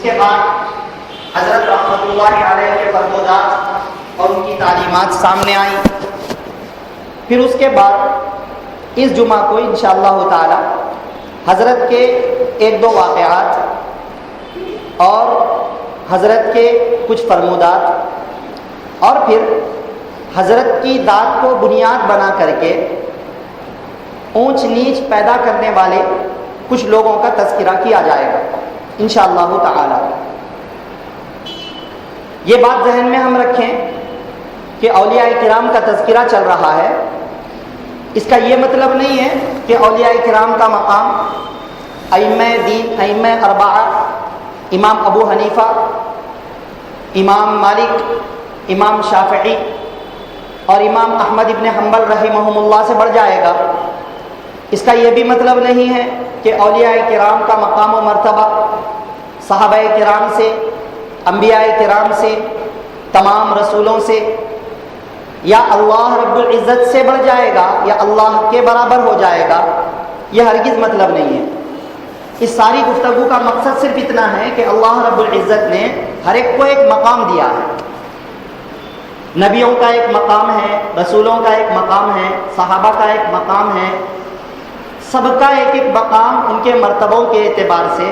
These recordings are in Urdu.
کے بعد حضرت رحمۃ اللہ علیہ کے فرمودات اور ان کی تعلیمات سامنے آئیں. پھر اس کے بعد اس جمعہ کو انشاءاللہ تعالی حضرت کے ایک دو واقعات اور حضرت کے کچھ فرمودات اور پھر حضرت کی ذات کو بنیاد بنا کر کے اونچ نیچ پیدا کرنے والے کچھ لوگوں کا تذکرہ کیا جائے گا انشاءاللہ تعالی. یہ بات ذہن میں ہم رکھیں کہ اولیاء کرام کا تذکرہ چل رہا ہے. اس کا یہ مطلب نہیں ہے کہ اولیاء کرام کا مقام ائمہ دین ائمہ اربعہ امام ابو حنیفہ امام مالک امام شافعی اور امام احمد ابن حنبل رحمہم اللہ سے بڑھ جائے گا. اس کا یہ بھی مطلب نہیں ہے کہ اولیاء کرام کا مقام و مرتبہ صحابہ کرام سے انبیاء کرام سے تمام رسولوں سے یا اللہ رب العزت سے بڑھ جائے گا یا اللہ کے برابر ہو جائے گا. یہ ہرگز مطلب نہیں ہے. اس ساری گفتگو کا مقصد صرف اتنا ہے کہ اللہ رب العزت نے ہر ایک کو ایک مقام دیا ہے. نبیوں کا ایک مقام ہے, رسولوں کا ایک مقام ہے, صحابہ کا ایک مقام ہے. سب کا ایک ایک مقام ان کے مرتبوں کے اعتبار سے,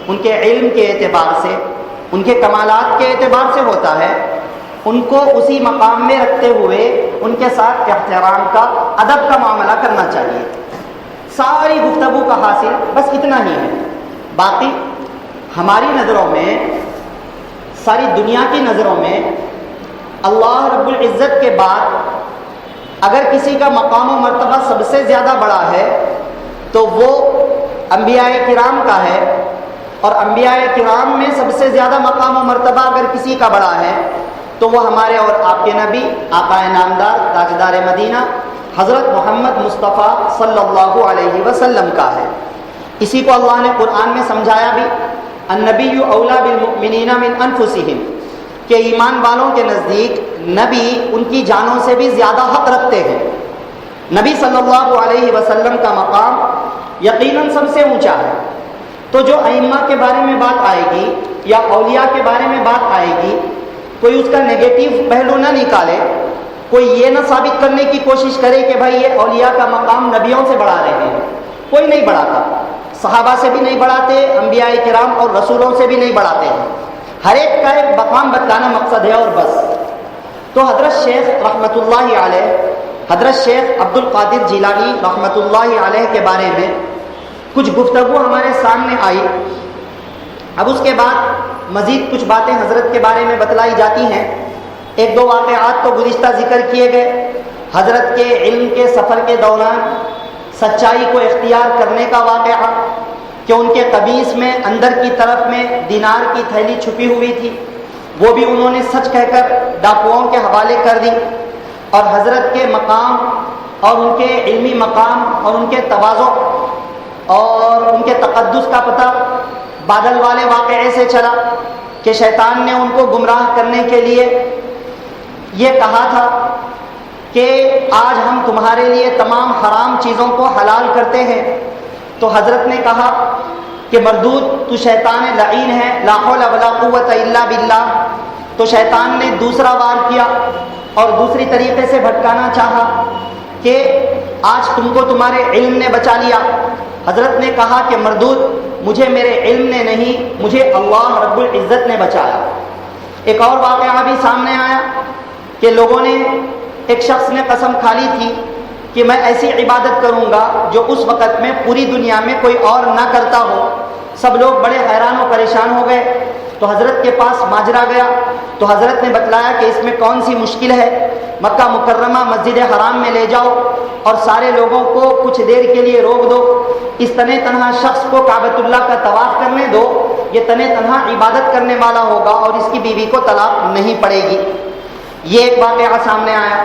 ان کے علم کے اعتبار سے, ان کے کمالات کے اعتبار سے ہوتا ہے. ان کو اسی مقام میں رکھتے ہوئے ان کے ساتھ احترام کا ادب کا معاملہ کرنا چاہیے. ساری گفتگو کا حاصل بس اتنا ہی ہے. باقی ہماری نظروں میں, ساری دنیا کی نظروں میں اللہ رب العزت کے بعد اگر کسی کا مقام و مرتبہ سب سے زیادہ بڑا ہے تو وہ انبیاء کرام کا ہے, اور انبیاء کرام میں سب سے زیادہ مقام و مرتبہ اگر کسی کا بڑا ہے تو وہ ہمارے اور آپ کے نبی آقا نامدار تاجدار مدینہ حضرت محمد مصطفیٰ صلی اللہ علیہ وسلم کا ہے. اسی کو اللہ نے قرآن میں سمجھایا بھی, النبی اولیٰ بالمؤمنین من انفسہم, کہ ایمان والوں کے نزدیک نبی ان کی جانوں سے بھی زیادہ حق رکھتے ہیں. نبی صلی اللہ علیہ وسلم کا مقام یقیناً سب سے اونچا ہے. تو جو ائمہ کے بارے میں بات آئے گی یا اولیاء کے بارے میں بات آئے گی, کوئی اس کا نیگیٹو پہلو نہ نکالے, کوئی یہ نہ ثابت کرنے کی کوشش کرے کہ بھائی یہ اولیاء کا مقام نبیوں سے بڑھا رہے ہیں. کوئی نہیں بڑھاتا, صحابہ سے بھی نہیں بڑھاتے, انبیاء کرام اور رسولوں سے بھی نہیں بڑھاتے ہیں. ہر ایک کا ایک مقام بتانا مقصد ہے اور بس. تو حضرت شیخ رحمۃ اللہ علیہ, حضرت شیخ عبد القادر جیلانی رحمۃ اللہ علیہ کے بارے میں کچھ گفتگو ہمارے سامنے آئی. اب اس کے بعد مزید کچھ باتیں حضرت کے بارے میں بتلائی جاتی ہیں. ایک دو واقعات تو گزشتہ ذکر کیے گئے. حضرت کے علم کے سفر کے دوران سچائی کو اختیار کرنے کا واقعہ, کہ ان کے قمیص میں اندر کی طرف میں دینار کی تھیلی چھپی ہوئی تھی, وہ بھی انہوں نے سچ کہہ کر ڈاکوؤں کے حوالے کر دی. اور حضرت کے مقام اور ان کے علمی مقام اور ان کے تواضع اور ان کے تقدس کا پتہ بادل والے واقعے سے چلا کہ شیطان نے ان کو گمراہ کرنے کے لیے یہ کہا تھا کہ آج ہم تمہارے لیے تمام حرام چیزوں کو حلال کرتے ہیں. تو حضرت نے کہا کہ مردود, تو شیطان لعین ہے, لا حول ولا قوت الا باللہ. تو شیطان نے دوسرا وار کیا اور دوسری طریقے سے بھٹکانا چاہا کہ آج تم کو تمہارے علم نے بچا لیا. حضرت نے کہا کہ مردود, مجھے میرے علم نے نہیں, مجھے اللہ رب العزت نے بچایا. ایک اور واقعہ بھی سامنے آیا کہ لوگوں نے, ایک شخص نے قسم کھا لی تھی کہ میں ایسی عبادت کروں گا جو اس وقت میں پوری دنیا میں کوئی اور نہ کرتا ہو. سب لوگ بڑے حیران و پریشان ہو گئے. تو حضرت کے پاس ماجرا گیا تو حضرت نے بتلایا کہ اس میں کون سی مشکل ہے. مکہ مکرمہ مسجد حرام میں لے جاؤ اور سارے لوگوں کو کچھ دیر کے لیے روک دو. اس تنہ تنہا شخص کو کعبۃ اللہ کا طواف کرنے دو, یہ تنہ تنہا عبادت کرنے والا ہوگا اور اس کی بیوی کو طلاق نہیں پڑے گی. یہ ایک واقعہ سامنے آیا.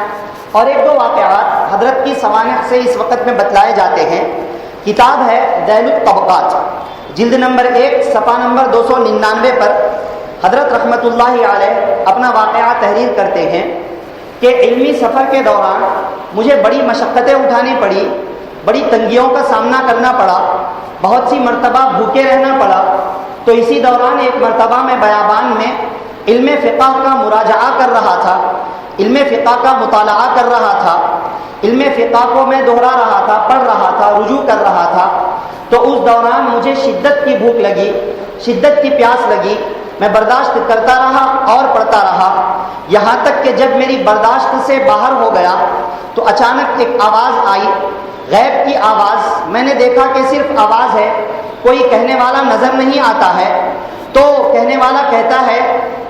اور ایک دو واقعات حضرت کی سوانح سے اس وقت میں بتلائے جاتے ہیں. کتاب ہے ذیل الطبقات, جلد نمبر 1 صفحہ نمبر 299 پر حضرت رحمۃ اللہ علیہ اپنا واقعہ تحریر کرتے ہیں کہ علمی سفر کے دوران مجھے بڑی مشقتیں اٹھانی پڑی, بڑی تنگیوں کا سامنا کرنا پڑا, بہت سی مرتبہ بھوکے رہنا پڑا, تو اسی دوران ایک مرتبہ میں بیابان میں علم فقہ کا مراجعہ کر رہا تھا، علم فقہ کا مطالعہ کر رہا تھا، علم فقہ کو میں دہرا رہا تھا، پڑھ رہا تھا، رجوع کر رہا تھا۔ تو اس دوران مجھے شدت کی بھوک لگی، شدت کی پیاس لگی، میں برداشت کرتا رہا اور پڑھتا رہا، یہاں تک کہ جب میری برداشت سے باہر ہو گیا تو اچانک ایک آواز آئی، غیب کی آواز۔ میں نے دیکھا کہ صرف آواز ہے، کوئی کہنے والا نظر نہیں آتا ہے۔ تو کہنے والا کہتا ہے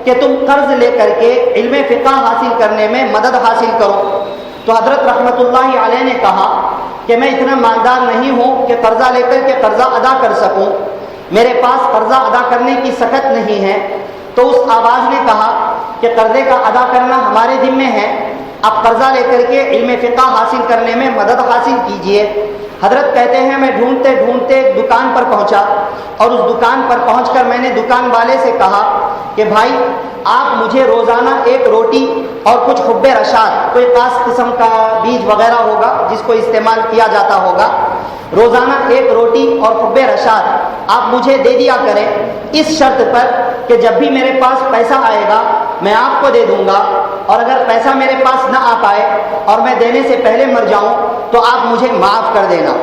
کہ تم قرض لے کر کے علم فقہ حاصل کرنے میں مدد حاصل کرو۔ تو حضرت رحمۃ اللہ علیہ نے کہا کہ میں اتنا مالدار نہیں ہوں کہ قرضہ لے کر کے قرضہ ادا کر سکوں، میرے پاس قرضہ ادا کرنے کی سخت نہیں ہے۔ تو اس آواز نے کہا کہ قرضے کا ادا کرنا ہمارے ذمے ہے، آپ قرضہ لے کر کے علم فقہ حاصل کرنے میں مدد حاصل کیجئے۔ حضرت کہتے ہیں میں ڈھونڈتے ڈھونڈتے ایک دکان پر پہنچا، اور اس دکان پر پہنچ کر میں نے دکان والے سے کہا کہ بھائی آپ مجھے روزانہ ایک روٹی اور کچھ حب رشاد، کوئی خاص قسم کا بیج وغیرہ ہوگا جس کو استعمال کیا جاتا ہوگا، روزانہ ایک روٹی اور حب رشاد آپ مجھے دے دیا کریں، اس شرط پر کہ جب بھی میرے پاس پیسہ آئے گا میں آپ کو دے دوں گا، اور اگر پیسہ میرے پاس نہ آ پائے اور میں دینے سے پہلے مر جاؤں تو آپ مجھے معاف کر دینا۔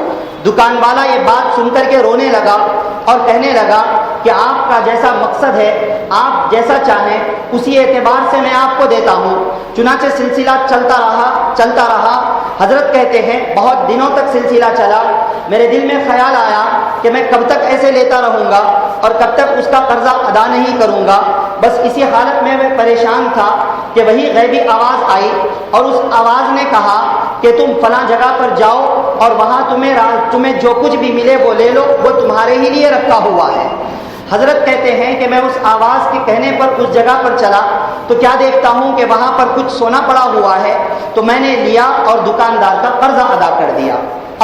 دکان والا یہ بات سن کر کے رونے لگا اور کہنے لگا کہ آپ کا جیسا مقصد ہے، آپ جیسا چاہیں اسی اعتبار سے میں آپ کو دیتا ہوں۔ چنانچہ سلسلہ چلتا رہا۔ حضرت کہتے ہیں بہت دنوں تک سلسلہ چلا، میرے دل میں خیال آیا کہ میں کب تک ایسے لیتا رہوں گا اور کب تک اس کا قرضہ ادا نہیں کروں گا۔ بس اسی حالت میں میں پریشان تھا کہ وہی غیبی آواز آئی، اور اس آواز نے کہا کہ تم فلاں جگہ پر جاؤ اور وہاں تمہیں جو کچھ بھی ملے وہ لے لو، وہ تمہارے ہی لیے رکھا ہوا ہے۔ حضرت کہتے ہیں کہ میں اس آواز کے کہنے پر اس جگہ پر چلا تو کیا دیکھتا ہوں کہ وہاں پر کچھ سونا پڑا ہوا ہے، تو میں نے لیا اور دکاندار کا قرضہ ادا کر دیا۔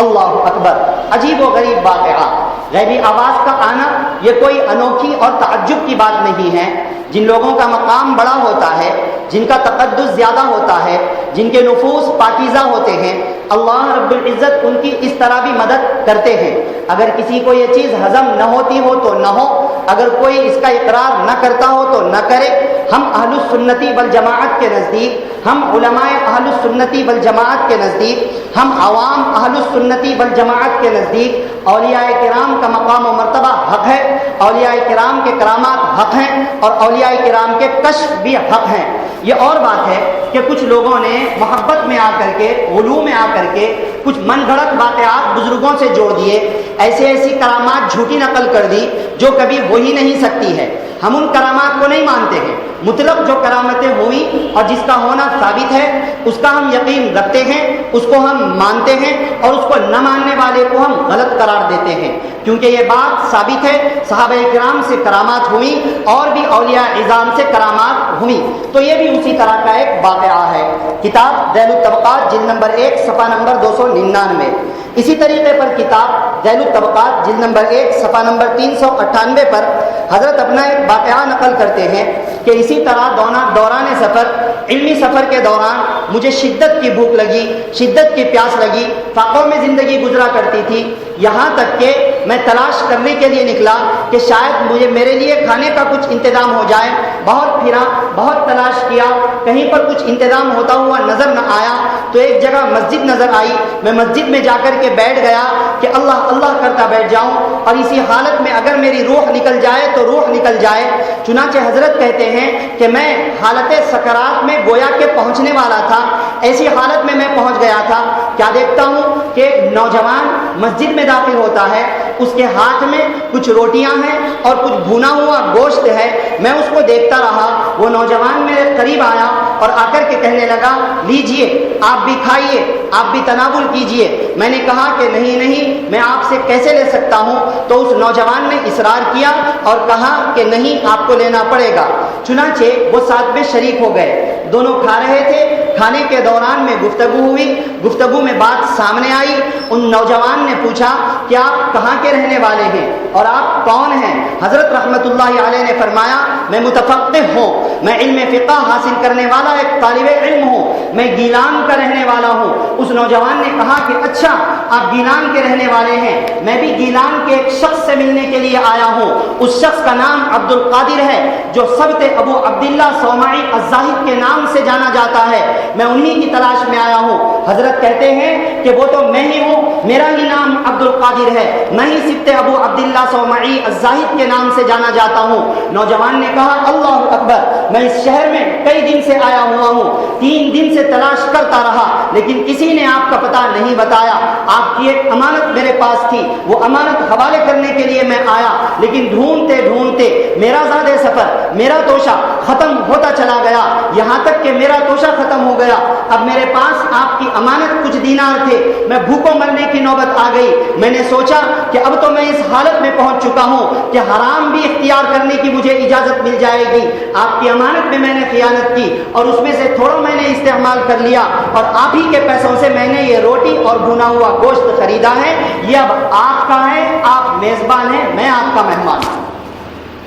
اللہ اکبر! عجیب و غریب واقعہ۔ غیبی آواز کا آنا یہ کوئی انوکھی اور تعجب کی بات نہیں ہے۔ جن لوگوں کا مقام بڑا ہوتا ہے، جن کا تقدس زیادہ ہوتا ہے، جن کے نفوس پاکیزہ ہوتے ہیں، اللہ رب العزت ان کی اس طرح بھی مدد کرتے ہیں۔ اگر کسی کو یہ چیز ہضم نہ ہوتی ہو تو نہ ہو، اگر کوئی اس کا اقرار نہ کرتا ہو تو نہ کرے۔ ہم اہل السنتی والجماعت کے نزدیک، ہم علماء اہل السنتی والجماعت کے نزدیک، ہم عوام اہل السنتی والجماعت کے نزدیک اولیاء کرام کا مقام و مرتبہ حق ہے، اولیاء کرام کے کرامات حق ہیں، اور اولیاء کرام کے کشف بھی حق ہیں۔ یہ اور بات ہے کہ کچھ لوگوں نے محبت میں آ کر کے، غلو میں آ کر کے کچھ من گھڑت واقعات بزرگوں سے جوڑ دیے، ایسی کرامات جھوٹی نقل کر دی جو کبھی ہو ہی نہیں سکتی ہے۔ ہم ان کرامات کو نہیں مانتے ہیں، مطلق جو کرامتیں ہوئی اور جس کا ہونا ثابت ہے اس کا ہم یقین رکھتے ہیں، اس کو ہم مانتے ہیں، اور اس کو نہ ماننے والے کو ہم غلط قرار دیتے ہیں، کیونکہ یہ بات ثابت ہے صحابہ کرام سے کرامات ہوئی اور بھی اولیاء اعظام سے کرامات ہوئی۔ تو یہ بھی اسی طرح کا ایک واقعہ ہے۔ کتاب ذیل الطبقات جلد نمبر 1 صفحہ نمبر 299۔ اسی طریقے پر کتاب ذیل الطبقات جلد نمبر 1 صفحہ نمبر 398 پر حضرت اپنا ایک واقعہ نقل کرتے ہیں کہ اسی طرح دوران سفر، علمی سفر کے دوران مجھے شدت کی بھوک لگی، شدت کی پیاس لگی، فاقوں میں زندگی گزرا کرتی تھی، یہاں تک کہ میں تلاش کرنے کے لیے نکلا کہ شاید میرے لیے کھانے کا کچھ انتظام ہو جائے۔ بہت پھرا، بہت تلاش کیا، کہیں پر کچھ انتظام ہوتا ہوا نظر نہ آیا، تو ایک جگہ مسجد نظر آئی، میں مسجد میں جا کر کے بیٹھ گیا کہ اللہ اللہ کرتا بیٹھ جاؤں، اور اسی حالت میں اگر میری روح نکل جائے تو روح نکل جائے۔ چنانچہ حضرت کہتے ہیں کہ میں حالت سکرات میں گویا کہ پہنچنے والا تھا، ایسی حالت میں پہنچ گیا تھا۔ کیا دیکھتا ہوں کہ ایک نوجوان مسجد میں داخل ہوتا ہے، اس کے ہاتھ میں کچھ روٹیاں ہیں اور کچھ بھونا ہوا گوشت ہے۔ میں اس کو دیکھتا رہا، وہ نوجوان میرے قریب آیا اور آ کر کے کہنے لگا لیجئے آپ بھی کھائیے، آپ بھی تناول کیجئے۔ میں نے کہا کہ نہیں، میں آپ سے کیسے لے سکتا ہوں؟ تو اس نوجوان نے اصرار کیا اور کہا کہ نہیں، آپ کو لینا پڑے گا۔ چنانچہ وہ ساتھ میں شریک ہو گئے، دونوں کھا رہے تھے۔ کھانے کے دوران میں گفتگو ہوئی، گفتگو میں بات سامنے آئی۔ ان نوجوان نے پوچھا کہ آپ کہاں کے رہنے والے ہیں اور آپ کون ہیں؟ حضرت رحمت اللہ علیہ نے فرمایا میں متفقہ ہوں، میں علم فقہ حاصل کرنے والا ایک طالب علم ہوں، میں گیلان کا رہنے والا ہوں۔ اس نوجوان نے کہا کہ اچھا آپ گیلان کے رہنے والے ہیں، میں بھی گیلان کے ایک شخص سے ملنے کے لیے آیا ہوں، اس شخص کا نام عبد القادر ہے جو سبت ابو عبداللہ صومعی الزاہد کے نام سے جانا جاتا ہے، میں انہی کی تلاش میں آیا ہوں۔ حضرت کہتے ہیں کہ وہ تو میں ہی ہوں، میرا ہی نام عبد القادر ہے، میں ہی سبت ابو عبداللہ صومعی الزاہد کے نام سے جانا جاتا ہوں۔ نوجوان نے کہا اللہ اکبر، میں اس شہر میں کئی دن سے آیا ہوا ہوں، 3 دن سے تلاش کرتا رہا لیکن کسی نے آپ کا پتہ نہیں بتایا، آپ کی ایک امانت میرے پاس تھی، وہ امانت حوالے کرنے کے لیے میں آیا، لیکن ڈھونڈتے ڈھونڈتے میرا زیادہ سفر، میرا توشہ ختم ہوتا چلا گیا، یہاں تک کہ میرا توشہ ختم ہو گیا۔ اب میرے پاس آپ کی امانت کچھ دینار تھے، میں بھوکوں مرنے کی نوبت آ گئی، میں نے سوچا کہ اب تو میں اس حالت میں پہنچ چکا ہوں کہ حرام بھی اختیار کرنے کی مجھے اجازت مل جائے گی۔ آپ کی امانت میں نے خیانت کی اور اس میں سے تھوڑا میں نے استعمال کر لیا، اور آپ ہی کے پیسوں سے میں نے یہ روٹی اور بھنا ہوا گوشت خریدا ہے، یہ اب آپ کا ہے، آپ میزبان ہیں، میں آپ کا مہمان ہوں۔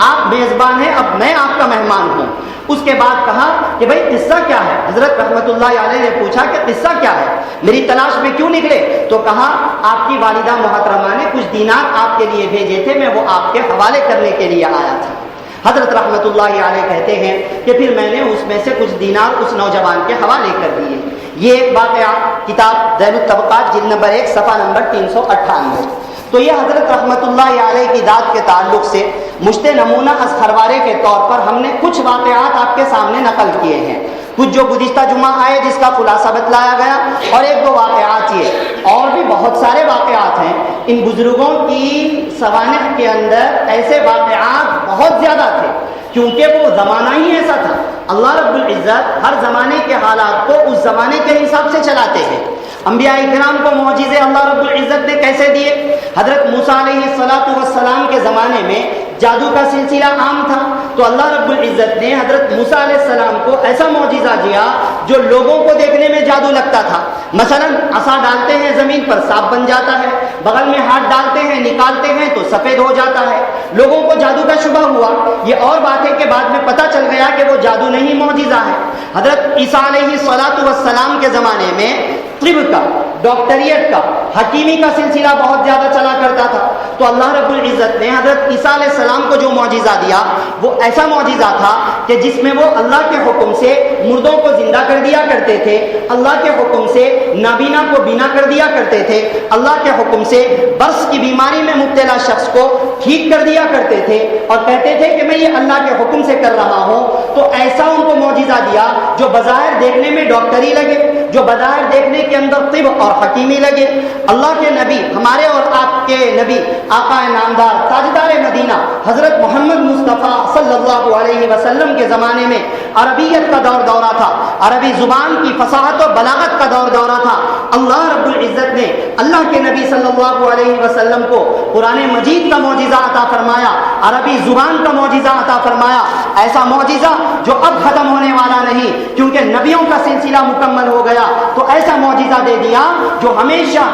آپ میزبان ہیں، اب میں آپ کا مہمان ہوں۔ اس کے بعد کہا کہ بھائی قصہ کیا ہے؟ حضرت رحمت اللہ علیہ نے پوچھا کہ قصہ کیا ہے، میری تلاش میں کیوں نکلے؟ تو کہا آپ کی والدہ محترمہ نے کچھ دینار آپ کے لیے بھیجے تھے، میں وہ آپ کے حوالے کرنے کے لیے آیا تھا۔ حضرت رحمت اللہ علیہ کہتے ہیں کہ پھر میں نے اس میں سے کچھ دینار اس نوجوان کے حوالے کر دیے۔ یہ ایک واقعہ کتاب ذیل الطبقات جلد نمبر 1 صفحہ نمبر 398۔ تو یہ حضرت رحمت اللہ علیہ کی ذات کے تعلق سے مشت نمونہ از خروارے کے طور پر ہم نے کچھ واقعات آپ کے سامنے نقل کیے ہیں، کچھ جو گزشتہ جمعہ آئے جس کا خلاصہ بتلایا گیا، اور 1-2 واقعات یہ، اور بھی بہت سارے واقعات ہیں۔ ان بزرگوں کی سوانح کے اندر ایسے واقعات بہت زیادہ تھے کیونکہ وہ زمانہ ہی ایسا تھا۔ اللہ رب العزت ہر زمانے کے حالات کو اس زمانے کے حساب سے چلاتے ہیں۔ انبیاء کرام کو معجزے اللہ رب العزت نے کیسے دیے؟ حضرت موسیٰ علیہ السلام کے زمانے میں جادو کا سلسلہ عام تھا، تو اللہ رب العزت نے حضرت موسیٰ علیہ السلام کو ایسا معجزہ دیا جو لوگوں کو دیکھنے میں جادو لگتا تھا۔ مثلا عصا ڈالتے ہیں زمین پر سانپ بن جاتا ہے، بغل میں ہاتھ ڈالتے ہیں نکالتے ہیں تو سفید ہو جاتا ہے، لوگوں کو جادو کا شبہ ہوا۔ یہ اور بات ہے کہ بعد میں پتہ چل گیا کہ وہ جادو نہیں معجزہ ہے۔ حضرت عیسیٰ علیہ السلام کے زمانے میں طب کا، ڈاکٹریٹ کا، حکیمی کا سلسلہ بہت زیادہ چلا کرتا تھا، تو اللہ رب العزت نے حضرت عیسیٰ علیہ السلام کو جو معجزہ دیا وہ ایسا معجزہ تھا کہ جس میں وہ اللہ کے حکم سے مردوں کو زندہ کر دیا کرتے تھے، اللہ کے حکم سے نابینا کو بینا کر دیا کرتے تھے، اللہ کے حکم سے برس کی بیماری میں مبتلا شخص کو ٹھیک کر دیا کرتے تھے، اور کہتے تھے کہ میں یہ اللہ کے حکم سے کر رہا ہوں۔ تو ایسا ان کو معجزہ دیا جو بظاہر دیکھنے میں ڈاکٹری لگے، جو بظاہر دیکھنے کے اندر طب اور حکیمی لگے۔ اللہ کے نبی، ہمارے اور آپ کے نبی، آقا نامدار تاجدار مدینہ حضرت محمد مصطفیٰ صلی اللہ علیہ وسلم کے زمانے میں عربیت کا دورہ تھا، عربی زبان کی فصاحت و بلاغت کا دورہ تھا۔ اللہ رب العزت نے اللہ کے نبی صلی اللہ علیہ وسلم کو قرآن مجید کا معجزہ عطا فرمایا، عربی زبان کا معجزہ عطا فرمایا، ایسا معجزہ جو اب ختم ہونے والا نہیں کیونکہ نبیوں کا سلسلہ مکمل ہو گیا، تو ایسا معجزہ دے دیا جو ہمیشہ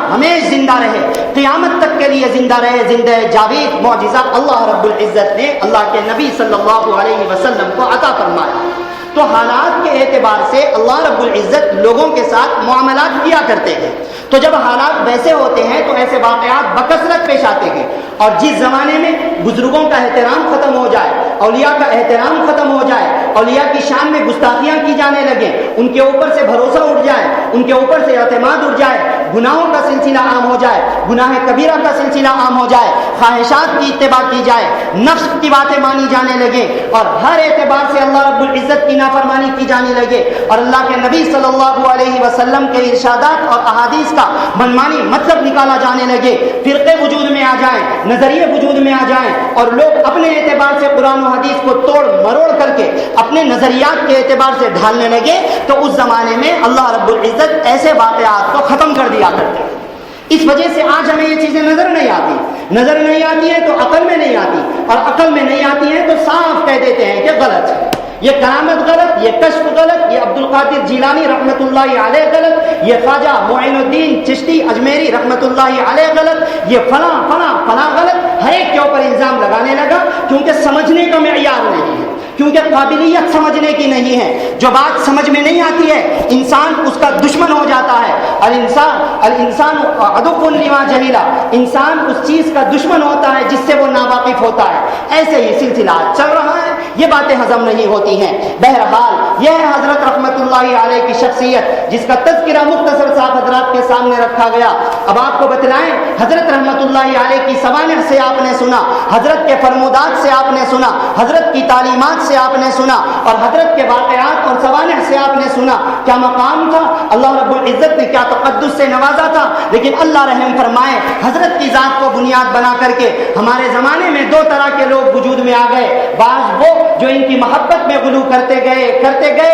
زندہ رہے، قیامت تک کے لیے زندہ رہے، زندہ جاوید معجزہ اللہ رب العزت نے اللہ کے نبی صلی اللہ علیہ وسلم کو عطا فرمایا۔ تو حالات کے اعتبار سے اللہ رب العزت لوگوں کے ساتھ معاملات کیا کرتے ہیں، تو جب حالات ویسے ہوتے ہیں تو ایسے واقعات بکثرت پیش آتے ہیں، اور جس زمانے میں بزرگوں کا احترام ختم ہو جائے، اولیاء کا احترام ختم ہو جائے، اولیاء کی شان میں گستاخیاں کی جانے لگیں، ان کے اوپر سے بھروسہ اٹھ جائے، ان کے اوپر سے اعتماد اٹھ جائے، گناہوں کا سلسلہ عام ہو جائے، گناہ کبیرہ کا سلسلہ عام ہو جائے، خواہشات کی اتباع کی جائے، نفس کی باتیں مانی جانے لگے، اور ہر اعتبار سے اللہ رب العزت کی نافرمانی کی جانے لگے، اور اللہ کے نبی صلی اللہ علیہ وسلم کے ارشادات اور احادیث کا منمانی مطلب نکالا جانے لگے، فرقے وجود میں آ جائیں، نظریے وجود میں آ جائیں، اور لوگ اپنے اعتبار سے قرآن و حدیث کو توڑ مروڑ کر کے اپنے نظریات کے اعتبار سے ڈھالنے لگے، تو اس زمانے میں اللہ رب العزت ایسے واقعات کو ختم کر دیا کرتے۔ اس وجہ سے آج ہمیں یہ چیزیں نظر نہیں آتی ہیں تو عقل میں نہیں آتی، اور عقل میں نہیں آتی ہیں تو صاف کہہ دیتے ہیں کہ غلط ہے، یہ کرامت غلط، یہ کشف غلط، یہ عبد القادر جیلانی رحمۃ اللہ علیہ غلط، یہ خواجہ معین الدین چشتی اجمیری رحمۃ اللہ علیہ غلط، یہ فلاں غلط، ہر ایک کے اوپر الزام لگانے لگا کیونکہ سمجھنے کا معیار نہیں ہے۔ کیونکہ قابلیت سمجھنے کی نہیں ہے. جو بات سمجھ میں نہیں آتی ہے انسان اس کا دشمن ہو جاتا ہے. الانسان عدو لما جہل، انسان اس چیز کا دشمن ہوتا ہے جس سے وہ ناواقف ہوتا ہے. ایسے ہی سلسلہ چل رہا ہے، یہ باتیں ہضم نہیں ہوتی ہیں. بہرحال یہ ہے حضرت رحمت اللہ علیہ کی شخصیت جس کا تذکرہ مختصر صاحب حضرات کے سامنے رکھا گیا. اب آپ کو بتلائیں، حضرت رحمت اللہ علیہ کی سوانح سے آپ نے سنا، حضرت کے فرمودات سے آپ نے سنا، حضرت کی تعلیمات سے آپ نے سنا، اور حضرت کے واقعات اور سوانح سے آپ نے سنا. کیا مقام تھا، اللہ رب العزت نے کیا تقدس سے نوازا تھا. لیکن اللہ رحم فرمائے، حضرت کی ذات کو بنیاد بنا کر کے ہمارے زمانے میں دو طرح کے لوگ وجود میں آ گئے. بعض وہ جو ان کی محبت میں غلو کرتے گئے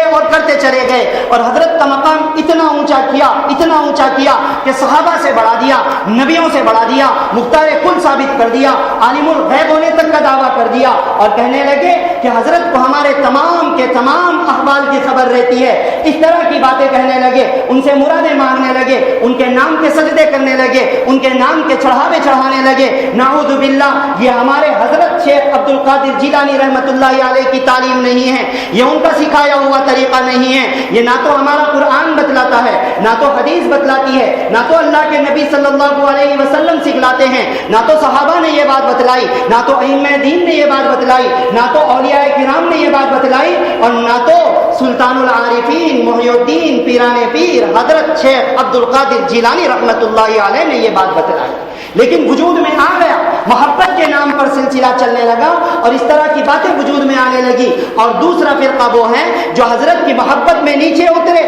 اور کرتے چلے گئے، اور حضرت کا مقام اتنا اونچا کیا کہ صحابہ سے بڑھا دیا، نبیوں سے بڑھا دیا، مختار کل ثابت کر دیا، عالم الغیب ہونے تک کا دعویٰ کر دیا، اور کہنے لگے کہ حضرت کو ہمارے تمام کے تمام احوال کی خبر رہتی ہے. اس طرح کی باتیں کہنے لگے، ان سے مرادیں مانگنے لگے، ان کے نام کے سجدے کرنے لگے، ان کے نام کے چڑھاوے چڑھانے لگے. نعوذ باللہ، یہ ہمارے حضرت شیخ عبد القادر جیلانی رحمت اللہ علیہ کی تعلیم نہیں ہے، یہ ان کا سکھایا ہوا طریقہ نہیں ہے. یہ نہ تو ہمارا قرآن بتلاتا ہے، نہ تو حدیث بتلاتی ہے، نہ تو اللہ کے نبی صلی اللہ علیہ وسلم سکھلاتے ہیں، نہ تو صحابہ نے یہ بات بتلائی، نہ تو ائمہ دین نے یہ بات بتلائی، نہ تو اولیاء کرام نے یہ بات بتلائی، اور نہ تو سلطان العارفین محی الدین پیران پیر حضرت شیخ عبد القادر جیلانی رحمت اللہ علیہ نے یہ بات بتلائی. لیکن وجود میں آ گیا، محبت کے نام پر سلسلہ چلنے لگا اور اس طرح کی باتیں وجود میں آنے لگی. اور دوسرا فرقہ وہ ہے جو حضرت کی محبت میں نیچے اترے،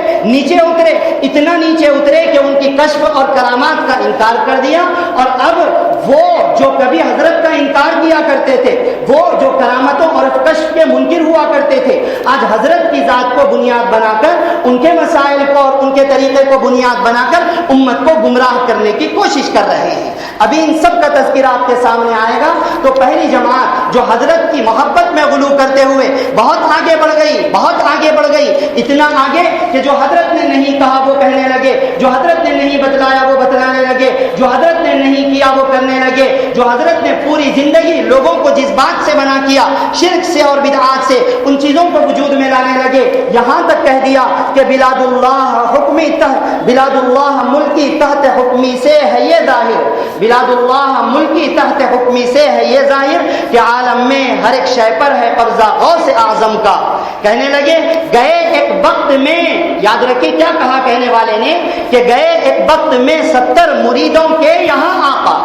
اتنا نیچے اترے کہ ان کی کشف اور کرامات کا انکار کر دیا. اور اب وہ جو کبھی حضرت کا انکار کیا کرتے تھے، وہ جو کرامتوں اور کشف کے منکر ہوا کرتے تھے، آج حضرت کی ذات کو بنیاد بنا کر، ان کے مسائل کو اور ان کے طریقے کو بنیاد بنا کر امت کو گمراہ کرنے کی کوشش کر رہے ہیں. ابھی ان سب کا تذکرہ آپ کے سامنے آئے گا. تو پہلی جماعت جو حضرت کی محبت میں غلو کرتے ہوئے بہت آگے بڑھ گئی، اتنا آگے کہ جو حضرت نے نہیں کہا وہ کہنے لگے، جو حضرت نے نہیں بتلایا وہ بتلانے لگے، جو حضرت نے نہیں کیا وہ کرنے لگے، جو حضرت نے پوری زندگی لوگوں کو جس بات سے بنا کیا، شرک سے اور بدعات سے، ان چیزوں کو وجود میں لانے لگے. یہاں تک کہہ دیا کہ بلاد اللہ ملکی تحت حکمی سے ہے یہ ظاہر، بلاد اللہ ملکی تحت حکمی سے ہے یہ ظاہر کہ عالم میں ہر ایک شے پر ہے قبضہ غوث اعظم کا. کہنے لگے گئے ایک وقت میں، یاد رکھیے کیا کہا کہنے والے نے، کہ گئے ایک وقت میں 70 مریدوں کے یہاں آقا،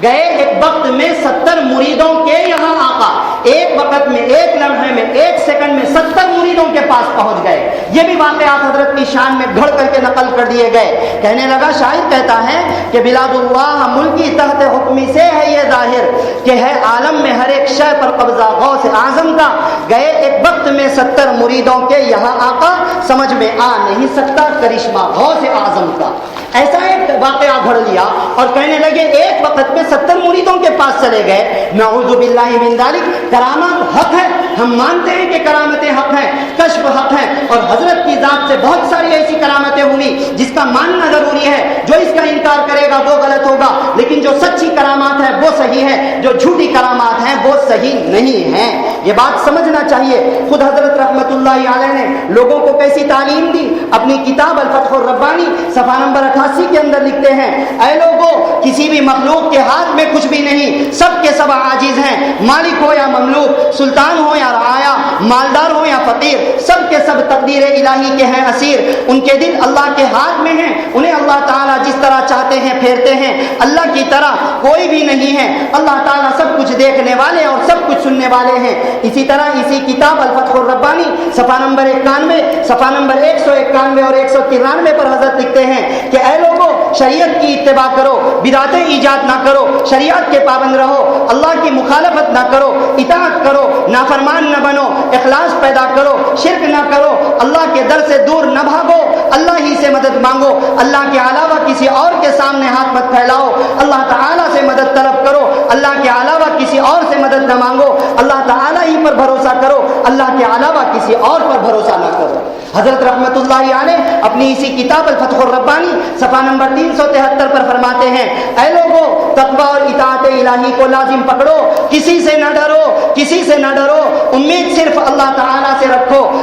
گئے ایک وقت میں 70 مریدوں کے یہاں آقا. ایک وقت میں، ایک لمحے میں، ایک سیکنڈ میں 70 مریدوں کے پاس پہنچ گئے. یہ بھی واقعات حضرت کی شان میں گھڑ کر کے نقل کر دیے گئے. کہنے لگا، شاعر کہتا ہے کہ بلاد اللہ ملکی تحت حکمی سے ہے یہ ظاہر کہ ہے عالم میں ہر ایک شے پر قبضہ غوث اعظم کا. گئے ایک وقت میں 70 مریدوں کے یہاں آقا، سمجھ میں آ نہیں سکتا کرشمہ غوث اعظم کا. ایسا ایک واقعہ گھڑ لیا اور کہنے لگے ایک وقت میں 70 مریدوں کے پاس چلے گئے. نعوذ باللہ من ذالک. کرامات حق ہے، ہم مانتے ہیں کہ کرامتیں حق ہیں، کشف حق ہے، اور حضرت کی ذات سے بہت ساری ایسی کرامتیں ہوئی جس کا ماننا ضروری ہے. جو اس کا انکار کرے گا وہ غلط ہوگا. لیکن جو سچی کرامات ہے وہ صحیح ہے، جو جھوٹی کرامات ہیں وہ صحیح نہیں ہیں. یہ بات سمجھنا چاہیے. خود حضرت رحمت اللہ علیہ نے لوگوں کو کیسی تعلیم دی. اپنی کتاب الفتح الربانی صفحہ نمبر 88 کے اندر لکھتے ہیں، اے لوگوں، کسی بھی مخلوق کے ہاتھ میں کچھ بھی نہیں، سب کے سب عاجز ہیں. مالک ہو یا مملوک، سلطان ہو یا رعایا، مالدار ہو یا فقیر، سب کے سب تقدیر الہی کے ہیں اسیر. ان کے دل اللہ کے ہاتھ میں ہیں، انہیں اللہ تعالیٰ جس طرح چاہتے ہیں پھیرتے ہیں. اللہ کی طرح کوئی بھی نہیں ہے. اللہ تعالیٰ سب کچھ دیکھنے والے اور سب کچھ سننے والے ہیں. اسی طرح اسی کتاب الفتح الربانی صفحہ نمبر 91، صفحہ نمبر 191 اور 193 پر حضرت لکھتے ہیں کہ اے لوگوں، شریعت کی اتباع کرو، بدعتیں ایجاد نہ کرو، شریعت کے پابند رہو، اللہ کی مخالفت نہ کرو، اطاعت کرو، نافرمان نہ بنو، اخلاص پیدا کرو، شرک نہ کرو، اللہ کے در سے دور نہ بھاگو، اللہ ہی سے مدد مانگو، اللہ کے علاوہ کسی اور کے سامنے ہاتھ مت پھیلاؤ، اللہ تعالیٰ سے مدد طلب کرو، اللہ کے علاوہ کسی اور سے مدد نہ مانگو، اللہ تعالیٰ ہی پر بھروسہ کرو، اللہ کے علاوہ کسی اور پر بھروسہ نہ کرو. حضرت رحمت اللہ علیہ اپنی اسی کتاب الفتح الربانی صفحہ نمبر 373 پر فرماتے ہیں، اے لوگوں، تقوی اور اطاعت الہی کو لازم پکڑو، کسی سے نہ ڈرو، کسی سے نہ ڈرو، امید صرف اللہ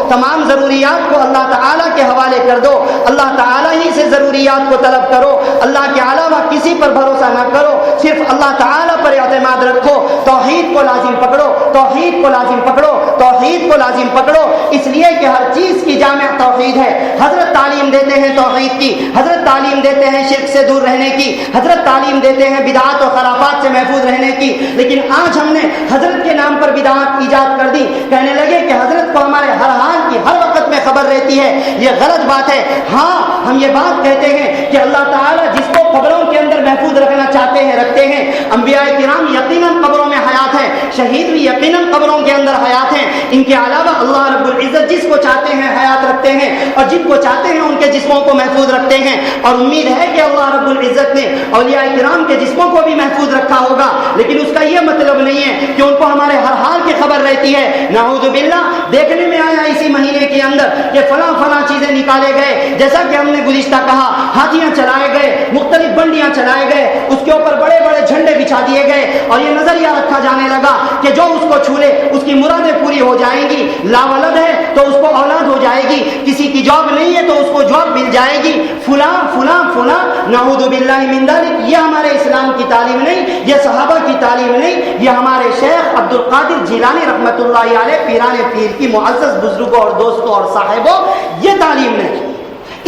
تمام ضروریات کو اللہ تعالیٰ کے حوالے کر دو، اللہ تعالیٰ ہی سے ضروریات کو طلب کرو، اللہ کے علاوہ کسی پر بھروسہ نہ کرو، صرف اللہ تعالیٰ پر اعتماد رکھو، توحید کو لازم پکڑو، توحید کو لازم پکڑو، توحید کو لازم پکڑو، اس لیے کہ ہر چیز کی جامع توحید ہے۔ حضرت تعلیم دیتے ہیں توحید کی، حضرت تعلیم دیتے ہیں شرک سے دور رہنے کی، حضرت تعلیم دیتے ہیں بدعات و خرافات سے محفوظ رہنے کی، لیکن آج ہم نے حضرت کے نام پر بدعات ایجاد کر دی، کہنے لگے کہ حضرت کو ہمارے ہر حال کی ہر وقت میں خبر رہتی ہے۔ یہ غلط بات ہے۔ ہاں ہم یہ بات کہتے ہیں کہ اللہ تعالیٰ جس کو قبروں کے اندر محفوظ رکھنا چاہتے ہیں رکھتے ہیں۔ انبیاء کرام یقیناً قبروں میں حیات ہیں، شہید بھی یقیناً قبروں کے اندر حیات ہیں۔ ان کے علاوہ اللہ رب العزت جس کو چاہتے ہیں حیات رکھتے ہیں، اور جن کو چاہتے ہیں ان کے جسموں کو محفوظ رکھتے ہیں، اور امید ہے کہ اللہ رب العزت نے اولیاء کرام کے جسموں کو بھی محفوظ رکھا ہوگا، لیکن اس کا یہ مطلب نہیں ہے کہ ان کو ہمارے ہر حال کی خبر رہتی ہے۔ نعوذ باللہ، دیکھنے میں آیا اسی مہینے کے اندر کہ فلاں فلاں چیزیں نکالے گئے، جیسا کہ ہم نے گزشتہ کہا، ہاتھیاں چلائے گئے، مختلف بنڈیاں چلائے گئے، اس کے اوپر بڑے بڑے جھنڈے بچھا دیے گئے، اور یہ نظریہ رکھا جانے لگا کہ جو اس کو چھو لے اس کی مرادیں پوری ہو جائیں گی، لا ولد ہے تو اس کو اولاد ہو جائے گی، کسی کی جاب نہیں ہے تو اس کو جاب مل جائے گی، فلاں فلاں فلاں۔ نعوذ باللہ من ذلک، یہ ہمارے اسلام کی تعلیم نہیں، یہ صحابہ کی تعلیم نہیں، یہ ہمارے شیخ عبد القادر جیلانی رحمۃ اللہ علیہ پیران پیر کی معزز بزرگوں اور دوستوں اور صاحبوں، یہ تعلیم نہیں۔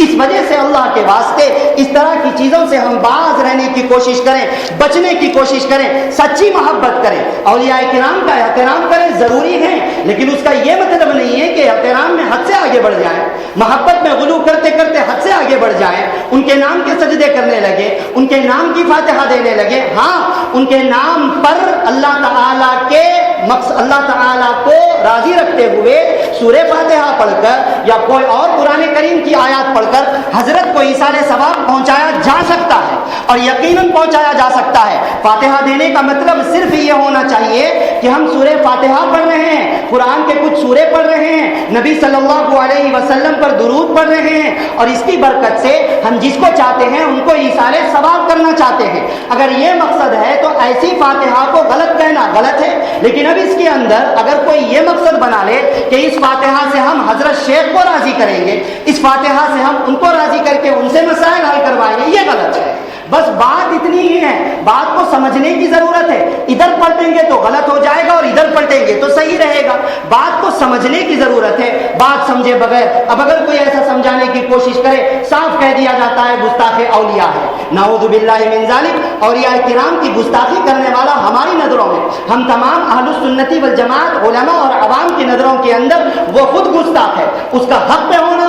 اس وجہ سے اللہ کے واسطے اس طرح کی چیزوں سے ہم باز رہنے کی کوشش کریں، بچنے کی کوشش کریں، سچی محبت کریں، اولیاء کرام کا احترام کریں، ضروری ہے، لیکن اس کا یہ مطلب نہیں ہے کہ احترام میں حد سے آگے بڑھ جائیں، محبت میں غلو کرتے کرتے حد سے آگے بڑھ جائیں، ان کے نام کے سجدے کرنے لگے، ان کے نام کی فاتحہ دینے لگے۔ ہاں ان کے نام پر اللہ تعالیٰ کے مقصد، اللہ تعالیٰ کو راضی رکھتے ہوئے سورہ فاتحہ پڑھ کر یا کوئی اور قرآن کریم کی آیات پڑھ کر حضرت کو ایصال ثواب پہنچایا جا سکتا ہے، اور یقیناً پہنچایا جا سکتا ہے۔ فاتحہ دینے کا مطلب صرف یہ ہونا چاہیے کہ ہم سورہ فاتحہ پڑھ رہے ہیں، قرآن کے کچھ سورے پڑھ رہے ہیں، نبی صلی اللہ علیہ وسلم پر درود پڑھ رہے ہیں، اور اس کی برکت سے ہم جس کو چاہتے ہیں ان کو ایصال ثواب کرنا چاہتے ہیں۔ اگر یہ مقصد ہے تو ایسی فاتحہ کو غلط کہنا غلط ہے، لیکن اب اس کے اندر اگر کوئی یہ مقصد بنا لے کہ اس فاتحہ سے ہم حضرت شیخ کو راضی کریں گے، اس فاتحہ سے ہم ان کو راضی کر کے ان سے مسائل حل کروائیں گے، یہ غلط ہے۔ بس بات اتنی ہی ہے، بات کو سمجھنے کی ضرورت ہے۔ ادھر پلٹیں گے تو غلط ہو جائے گا اور ادھر پلٹیں گے تو صحیح رہے گا۔ بات کو سمجھنے کی ضرورت ہے، بات سمجھے بغیر اب اگر کوئی ایسا سمجھانے کی کوشش کرے، صاف کہہ دیا جاتا ہے گستاخ اولیاء ہے۔ نعوذ باللہ من ذالک، اولیاء کرام کی گستاخی کرنے والا ہماری نظروں میں، ہم تمام اہل السنت والجماعت علماء اور عوام کی نظروں کے اندر وہ خود گستاخ ہے، اس کا حق پہ ہونا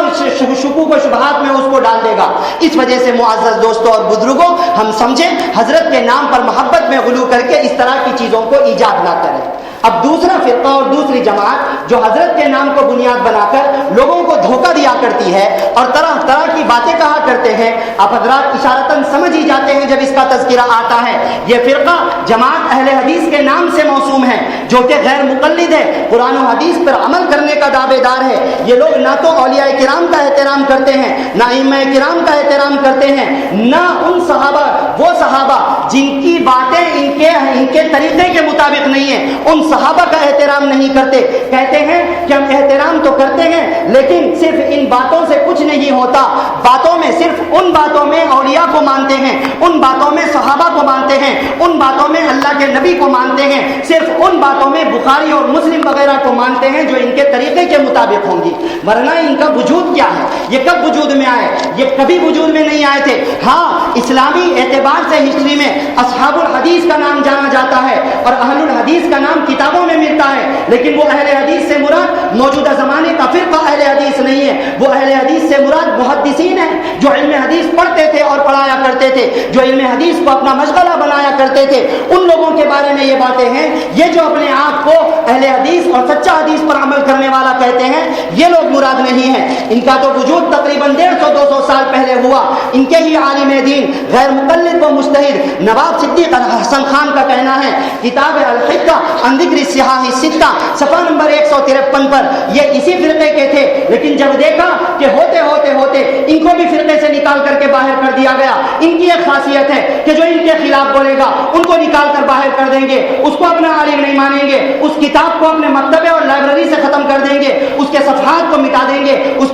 شکوک و شبہات میں اس کو ڈال دے گا۔ اس وجہ سے معزز دوستوں اور بزرگوں، ہم سمجھیں حضرت کے نام پر محبت میں غلو کر کے اس طرح کی چیزوں کو ایجاد نہ کریں۔ اب دوسرا فرقہ اور دوسری جماعت جو حضرت کے نام کو بنیاد بنا کر لوگوں کو دھوکہ دیا کرتی ہے اور طرح طرح کی باتیں کہا کرتے ہیں، آپ حضرات اشارتاً سمجھ ہی جاتے ہیں جب اس کا تذکرہ آتا ہے۔ یہ فرقہ جماعت اہل حدیث کے نام سے موسوم ہے، جو کہ غیر مقلد ہے، قرآن و حدیث پر عمل کرنے کا دعوے دار ہے۔ یہ لوگ نہ تو اولیاء کرام کا احترام کرتے ہیں، نہ ائمہ کرام کا احترام کرتے ہیں، نہ ان صحابہ، وہ صحابہ جن کی باتیں ان کے طریقے کے مطابق نہیں ہیں، ان صحابہ کا احترام نہیں کرتے۔ کہتے ہیں کہ ہم احترام تو کرتے ہیں لیکن صرف ان باتوں سے کچھ نہیں ہوتا، باتوں میں صرف ان باتوں میں اولیاء کو مانتے ہیں، ان باتوں میں صحابہ کو مانتے ہیں، ان باتوں میں اللہ کے نبی کو مانتے ہیں، صرف ان باتوں میں بخاری اور مسلم وغیرہ کو مانتے ہیں جو ان کے طریقے کے مطابق ہوں گی، ورنہ ان کا وجود کیا ہے؟ یہ کب وجود میں آئے؟ یہ کبھی وجود میں نہیں آئے تھے۔ ہاں اسلامی اعتبار سے ہسٹری میں اصحاب الحدیث کا نام جانا جاتا ہے اور اہل الحدیث کا نام کتابوں میں ملتا ہے، لیکن وہ اہل حدیث سے مراد موجودہ زمانے کا فرقہ اہل حدیث نہیں ہے، وہ اہل حدیث سے مراد محدثین ہیں جو علم حدیث پڑھتے تھے اور پڑھایا کرتے تھے، جو علم حدیث کو اپنا مشغلہ بنایا کرتے تھے۔ ان لوگوں کے بارے میں یہ باتیں ہیں، یہ جو اپنے آپ کو اہل حدیث اور سچا حدیث پر عمل کرنے والا کہتے ہیں، یہ لوگ مراد نہیں ہیں۔ ان کا تو وجود تقریباً 150-200 سال پہلے ہوا۔ ان کے ہی عالم دین غیر مقلد و مجتہد نواب صدیق حسن خان کا کہنا ہے، کتاب الحکہ عن ذکر الصحاح الستہ صفحہ نمبر 153 پر، یہ اسی فرقے کے تھے، لیکن جب دیکھا کہ ہوتے ہوتے ہوتے ان کو بھی فرقے سے نکال کر کے باہر کر دیا گیا۔ ان کی ایک خاصیت ہے کہ جو ان کے خلاف بولے گا ان کو نکال کر باہر کر دیں گے، اس کو اپنا عالم نہیں مانیں گے، اس کتاب کو اپنے مکتبے اور لائبریری سے ختم کر دیں گے، اس کے صفحات کو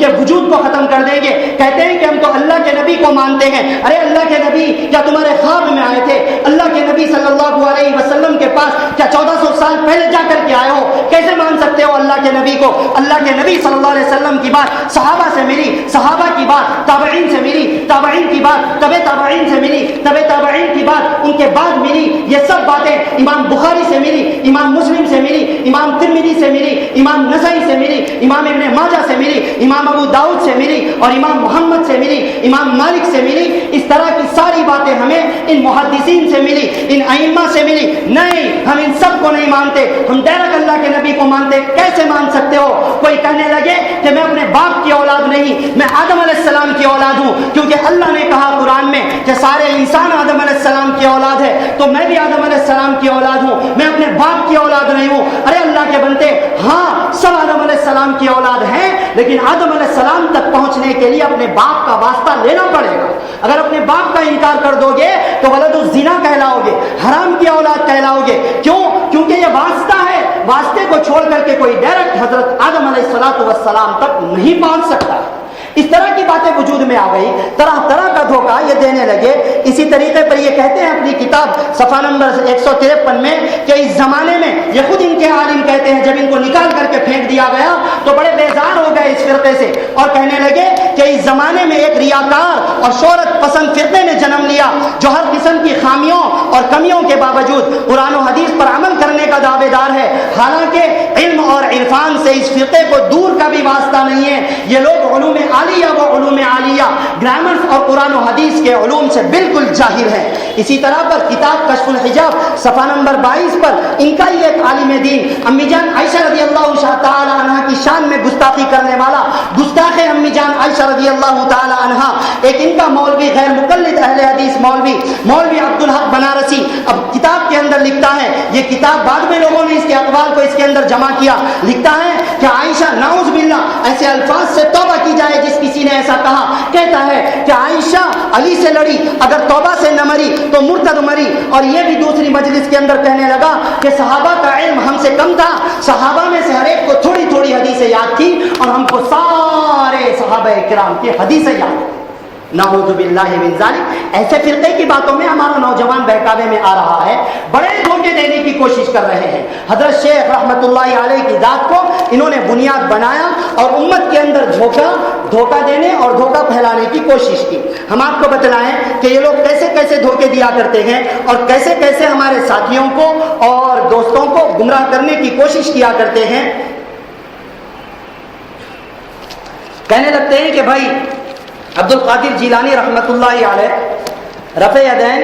کے وجود کو ختم کر دیں گے. کہتے ہیں کہ ہم تو اللہ کے نبی کو مانتے ہیں. ارے اللہ کے نبی کیا تمہارے خواب میں آئے تھے؟ اللہ کے نبی صلی اللہ علیہ وسلم کے پاس کیا 1400 سال پہلے جا کر کے آئے ہو؟ کیسے مان سکتے ہو اللہ کے نبی کو؟ اللہ کے نبی صلی اللہ علیہ وسلم کی بات صحابہ سے ملی، صحابہ کی بات تابعین سے ملی، تابعین کی بات تبع تابعین سے ملی، تبع تابعین کی بات ان کے بعد ملی. یہ سب باتیں امام بخاری سے ملی، امام مسلم سے ملی، امام ترمذی سے ملی، امام نسائی سے ملی، امام ابن ماجہ سے ملی، امام ابو داؤد سے ملی اور امام محمد سے ملی، امام مالک سے ملی. اس طرح کی ساری باتیں ہمیں ان محدثین سے ملی، ان ائمہ سے ملی. نہیں، ہم ان سب کو نہیں مانتے، ہم ڈائریکٹ اللہ کے نبی کو مانتے. کیسے مان سکتے ہو؟ کوئی کہنے لگے کہ میں اپنے باپ کی اولاد نہیں، میں آدم علیہ السلام کی اولاد ہوں، کیونکہ اللہ نے کہا قرآن میں کہ سارے انسان آدم علیہ السلام کی اولاد ہے، تو میں بھی آدم علیہ السلام کی اولاد ہوں، میں اپنے باپ کی اولاد نہیں ہوں. ارے اللہ کے بندے، ہاں سب آدم علیہ السلام کی اولاد ہیں، لیکن آدم علیہ السلام تک پہنچنے کے لیے اپنے باپ کا واسطہ لینا پڑے گا. اگر اپنے باپ کا انکار کر دو گے تو ولد الزنا کہلاؤ گے، حرام کی اولاد کہلاؤ گے. کیوں؟ کیونکہ یہ واسطہ ہے. واسطے کو چھوڑ کر کے کوئی ڈائریکٹ حضرت آدم علیہ السلام تک نہیں پہنچ سکتا. اس طرح کی باتیں وجود میں آ گئی، طرح طرح کا دھوکہ یہ دینے لگے. اسی طریقے پر یہ کہتے ہیں اپنی کتاب صفحہ نمبر 153 میں کہ اس زمانے میں، یہ خود ان کے عالم کہتے ہیں، جب ان کو نکال کر کے پھینک دیا گیا تو بڑے بیزار ہو گئے اس فرقے سے، اور کہنے لگے کہ اس زمانے میں ایک ریاکار اور شہرت پسند فرقے نے جنم لیا جو ہر قسم کی خامیوں اور کمیوں کے باوجود قرآن و حدیث پر عمل کرنے کا دعوے دار ہے. حالانکہ علم اور عرفان سے اس فرقے کو دور کا بھی واسطہ نہیں ہے. یہ لوگ علوم عالیہ و علوم عالیہ، گرامر اور قرآن و حدیث کے علوم سے بالکل جاہل ہیں. اسی طرح پر کتاب کشف الحجاب صفحہ نمبر 22 پر ان کا ہی ایک عالم دین امی جان عائشہ رضی اللہ تعالی عنہ کی شان میں گستاخی کرنے والا گستاخ امی جان عائشہ رضی اللہ تعالی عنہ، ایک ان کا مولوی غیر مقلد اہل حدیث مولوی عبدالحق بنارسی، اب کتاب کے اندر لکھتا ہے، یہ کتاب بعد میں لوگوں نے اس کے اقوال کو اس کے اندر جمع کیا، لکھتا ہے کہ عائشہ نعوذ باللہ ایسے الفاظ سے توبہ کی جائے جس کسی نے ایسا کہا. کہتا ہے کہ عائشہ علی سے لڑی، اگر توبہ سے نہ مری تو مرتد مری. اور یہ بھی دوسری مجلس کے اندر کہنے لگا کہ صحابہ کا علم ہم سے کم تھا، صحابہ میں سے ہر ایک کو تھوڑی تھوڑی حدیثیں یاد تھی اور ہم کو سارے صحابہ کرام کی حدیثیں یاد. نعوذ باللہ من ذالک. ایسے فرقے کی باتوں میں ہمارا نوجوان بہکاوے میں آ رہا ہے، بڑے دھوکے دینے کی کوشش کر رہے ہیں. حضرت شیخ رحمت اللہ علیہ کی ذات کو انہوں نے بنیاد بنایا اور امت کے اندر دھوکہ دینے اور دھوکہ پھیلانے کی کوشش کی. ہم آپ کو بتلائیں کہ یہ لوگ کیسے کیسے دھوکے دیا کرتے ہیں اور کیسے کیسے ہمارے ساتھیوں کو اور دوستوں کو گمراہ کرنے کی کوشش کیا کرتے ہیں. کہنے لگتے ہیں کہ بھائی عبد القادر جیلانی رحمت اللہ علیہ رفع یدین.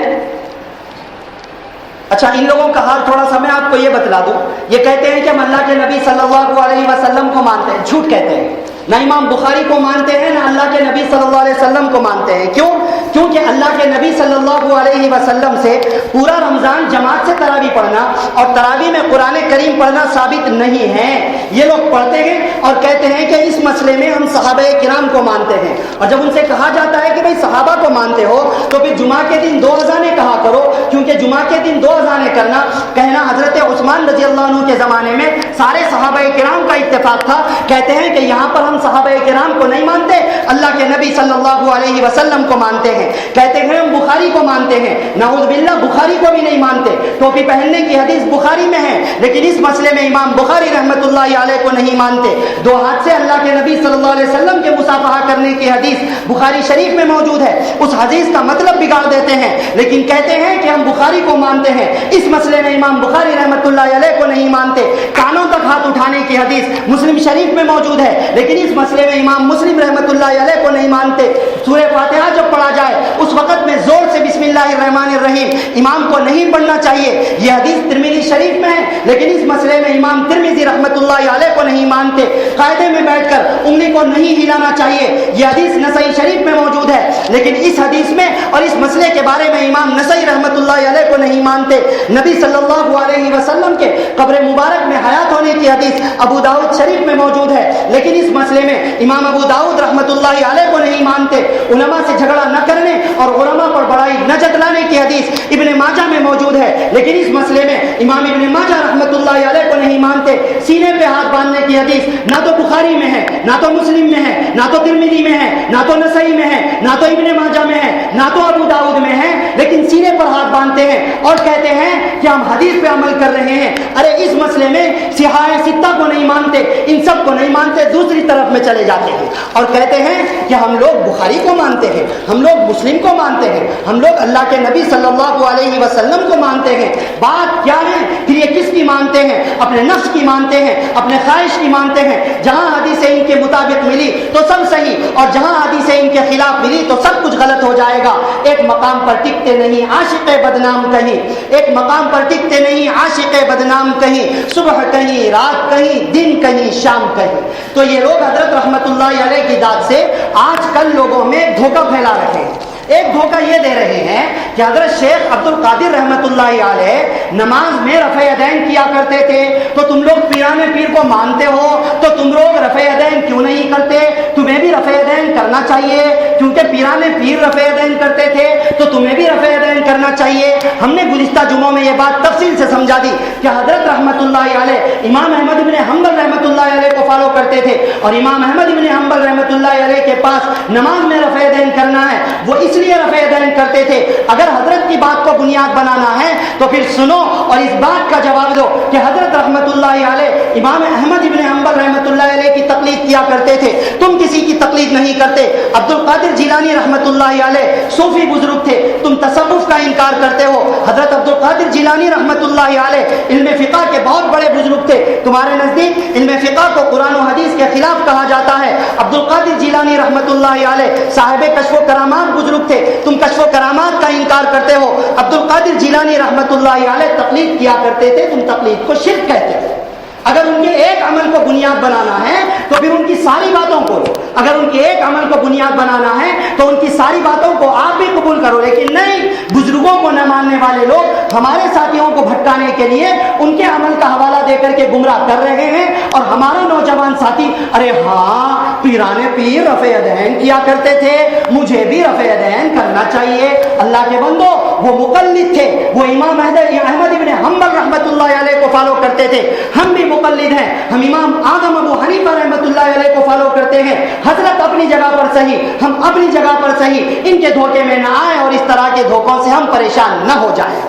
اچھا، ان لوگوں کا حال تھوڑا سا میں آپ کو یہ بتلا دوں. یہ کہتے ہیں کہ ہم اللہ کے نبی صلی اللہ علیہ وسلم کو مانتے ہیں. جھوٹ کہتے ہیں. نہ امام بخاری کو مانتے ہیں، نہ اللہ کے نبی صلی اللہ علیہ وسلم کو مانتے ہیں. کیوں؟ کیونکہ اللہ کے نبی صلی اللہ علیہ وسلم سے پورا رمضان جماعت سے تراویح پڑھنا اور تراویح میں قرآن کریم پڑھنا ثابت نہیں ہے. یہ لوگ پڑھتے ہیں اور کہتے ہیں کہ اس مسئلے میں ہم صحابہ کرام کو مانتے ہیں. اور جب ان سے کہا جاتا ہے کہ بھئی صحابہ کو مانتے ہو تو پھر جمعہ کے دن 2 اذانیں کہا کرو، کیونکہ جمعہ کے دن 2 اذانیں کرنا کہنا حضرت عثمان رضی اللہ عنہ کے زمانے میں سارے صحابہ کرام کا اتفاق تھا. کہتے ہیں کہ یہاں پر ہم صحابہ کرام کو نہیں مانتے، اللہ کے نبی صلی اللہ علیہ وسلم کو مانتے ہیں. کہتے ہیں ہم بخاری کو مانتے ہیں. نعوذ باللہ، بخاری کو بھی نہیں مانتے. ٹوپی پہننے کی حدیث بخاری میں ہے، لیکن اس مسئلے میں امام بخاری رحمت اللہ علیہ کو نہیں مانتے. 2 ہاتھ سے اللہ کے نبی صلی اللہ علیہ وسلم کے مصافحہ کرنے کی حدیث بخاری شریف میں موجود ہے. اس حدیث کا مطلب بگاڑ دیتے ہیں، لیکن کہتے ہیں کہ ہم بخاری کو مانتے ہیں. اس مسئلے میں امام بخاری رحمت اللہ علیہ کو نہیں مانتے. کانوں تک ہاتھ اٹھانے کی حدیث مسلم شریف میں موجود ہے، لیکن اس مسئلے میں امام مسلم رحمت اللہ علیہ کو نہیں مانتے. سورہ فاتحہ جب پڑھا جائے اس وقت میں زور سے بسم اللہ الرحمن الرحیم امام کو نہیں پڑھنا چاہیے. یہ حدیث ترمذی شریف میں ہے، لیکن اس مسئلے میں امام ترمذی رحمت اللہ علیہ کو نہیں مانتے. قاعدے میں بیٹھ کر انگلی کو نہیں ہلانا چاہیے. یہ حدیث نسائی شریف میں موجود ہے، لیکن اس حدیث میں اور اس مسئلے کے بارے میں امام نسائی رحمت اللہ علیہ کو نہیں مانتے. نبی صلی اللہ علیہ وسلم کے قبر مبارک میں حیات ہونے کی حدیث ابو داؤد شریف میں موجود ہے، لیکن اس مسئلے میں امام ابو داؤد رحمت اللہ علیہ کو نہیں مانتے. علماء سے جھگڑا نہ کرنے اور علماء پر بڑائی نہ جتلانے کی حدیث ابن ماجہ میں موجود ہے، لیکن اس مسئلے میں امام ابن ماجہ رحمت اللہ علیہ کو نہیں مانتے. سینے پہ ہاتھ ماننے کی حدیث نہ تو بخاری میں ہے، نہ تو مسلم میں ہے، نہ تو ترمذی میں ہے، نہ تو نسائی میں ہے، نہ تو ابن ماجہ میں ہے، نہ تو ابو داؤد میں ہے، لیکن سینے پر ہاتھ باندھتے ہیں اور کہتے ہیں کہ ہم حدیث پہ عمل کر رہے ہیں۔ ارے اس مسئلے میں صحاح ستہ کو نہیں مانتے، ان سب کو نہیں مانتے، دوسری طرف میں چلے جاتے ہیں اور کہتے ہیں کہ ہم لوگ بخاری کو مانتے ہیں، ہم لوگ مسلم کو مانتے ہیں، ہم لوگ اللہ کے نبی صلی اللہ علیہ وسلم کو مانتے ہیں۔ بات کیا ہے؟ پھر یہ کس کی مانتے ہیں؟ اپنے نفس کی مانتے ہیں، اپنے خواہش کی مانتے ہیں۔ جہاں حدیثیں ان کے مطابق ملی تو سب صحیح، اور جہاں حدیثیں ان کے خلاف ملی تو سب کچھ غلط ہو جائے گا۔ ایک مقام پر ٹکتے نہیں عاشق بدنام کہیں، ایک مقام پر ٹکتے نہیں عاشق بدنام کہیں، صبح کہیں، رات کہیں، دن کہیں، شام کہیں۔ تو یہ لوگ حضرت رحمت اللہ علیہ کی ذات سے آج کل لوگوں میں دھوکہ پھیلا رہے ہیں۔ ایک دھوکہ یہ دے رہے ہیں کہ حضرت شیخ عبد القادر رحمت اللہ علیہ نماز میں رفع یدین کیا کرتے تھے، تو تم لوگ پیران پیر کو مانتے ہو تو تم لوگ رفع یدین کیوں نہیں کرتے؟ تمہیں بھی رفع یدین کرنا چاہیے، کیونکہ پیران پیر رفع یدین کرتے تھے تو تمہیں بھی رفع یدین کرنا چاہیے۔ ہم نے گزشتہ جمعوں میں یہ بات تفصیل سے سمجھا دی کہ حضرت رحمت اللہ علیہ امام احمد ابن حنبل رحمت اللہ علیہ کو فالو کرتے تھے، اور امام احمد ابن حنبل رحمت اللہ علیہ کے پاس نماز میں رفع یدین کرنا ہے، وہ اس لیے رفع یدین کرتے تھے۔ اگر حضرت کی بات کو بنیاد بنانا ہے تو پھر سنو اور اس بات کا جواب دو کہ حضرت رحمت اللہ علیہ امام احمد ابن حنبل رحمت اللہ علیہ کی تقلید کیا کرتے تھے، تم کسی کی تقلید نہیں کرتے۔ عبد القادر جیلانی رحمت اللہ علیہ صوفی بزرگ تھے، تم تصوف کا انکار کرتے ہو۔ حضرت عبد القادر جیلانی رحمت اللہ علیہ علم فقہ کے بہت بڑے بزرگ تھے، تمہارے نزدیک علم فقہ کو قرآن و حدیث کے خلاف کہا جاتا ہے۔ عبد القادر جیلانی رحمت اللہ علیہ صاحب کشف و کرامات بزرگ تھے، تم کشف و کرامات کا انکار کرتے ہو۔ عبد القادر جیلانی رحمت اللہ علیہ تقلید کیا کرتے تھے، تم تقلید کو شرک کہتے ہو۔ اگر ان کے ایک عمل کو بنیاد بنانا ہے تو پھر ان کی ساری باتوں کو لو، اگر ان کے ایک عمل کو بنیاد بنانا ہے تو ان کی ساری باتوں کو آپ بھی قبول کرو، لیکن نہیں، بزرگوں کو نہ ماننے والے لوگ ہمارے ساتھیوں کو بھٹکانے کے لیے ان کے عمل کا حوالہ دے کر کے گمراہ کر رہے ہیں، اور ہمارا نوجوان ساتھی ارے ہاں پیران پیر رفع یدین کیا کرتے تھے، مجھے بھی رفع یدین کرنا چاہیے۔ اللہ کے بندو، وہ مقلد تھے، وہ امام احمد ابن حنبل رحمت اللہ علیہ کو فالو کرتے تھے، ہم بھی مقلد ہیں، ہم امام اعظم ابو حنیفہ رحمت اللہ علیہ کو فالو کرتے ہیں۔ حضرت اپنی جگہ پر صحیح، ہم اپنی جگہ پر صحیح، ان کے دھوکے میں نہ آئیں اور اس طرح کے دھوکوں سے ہم پریشان نہ ہو جائیں۔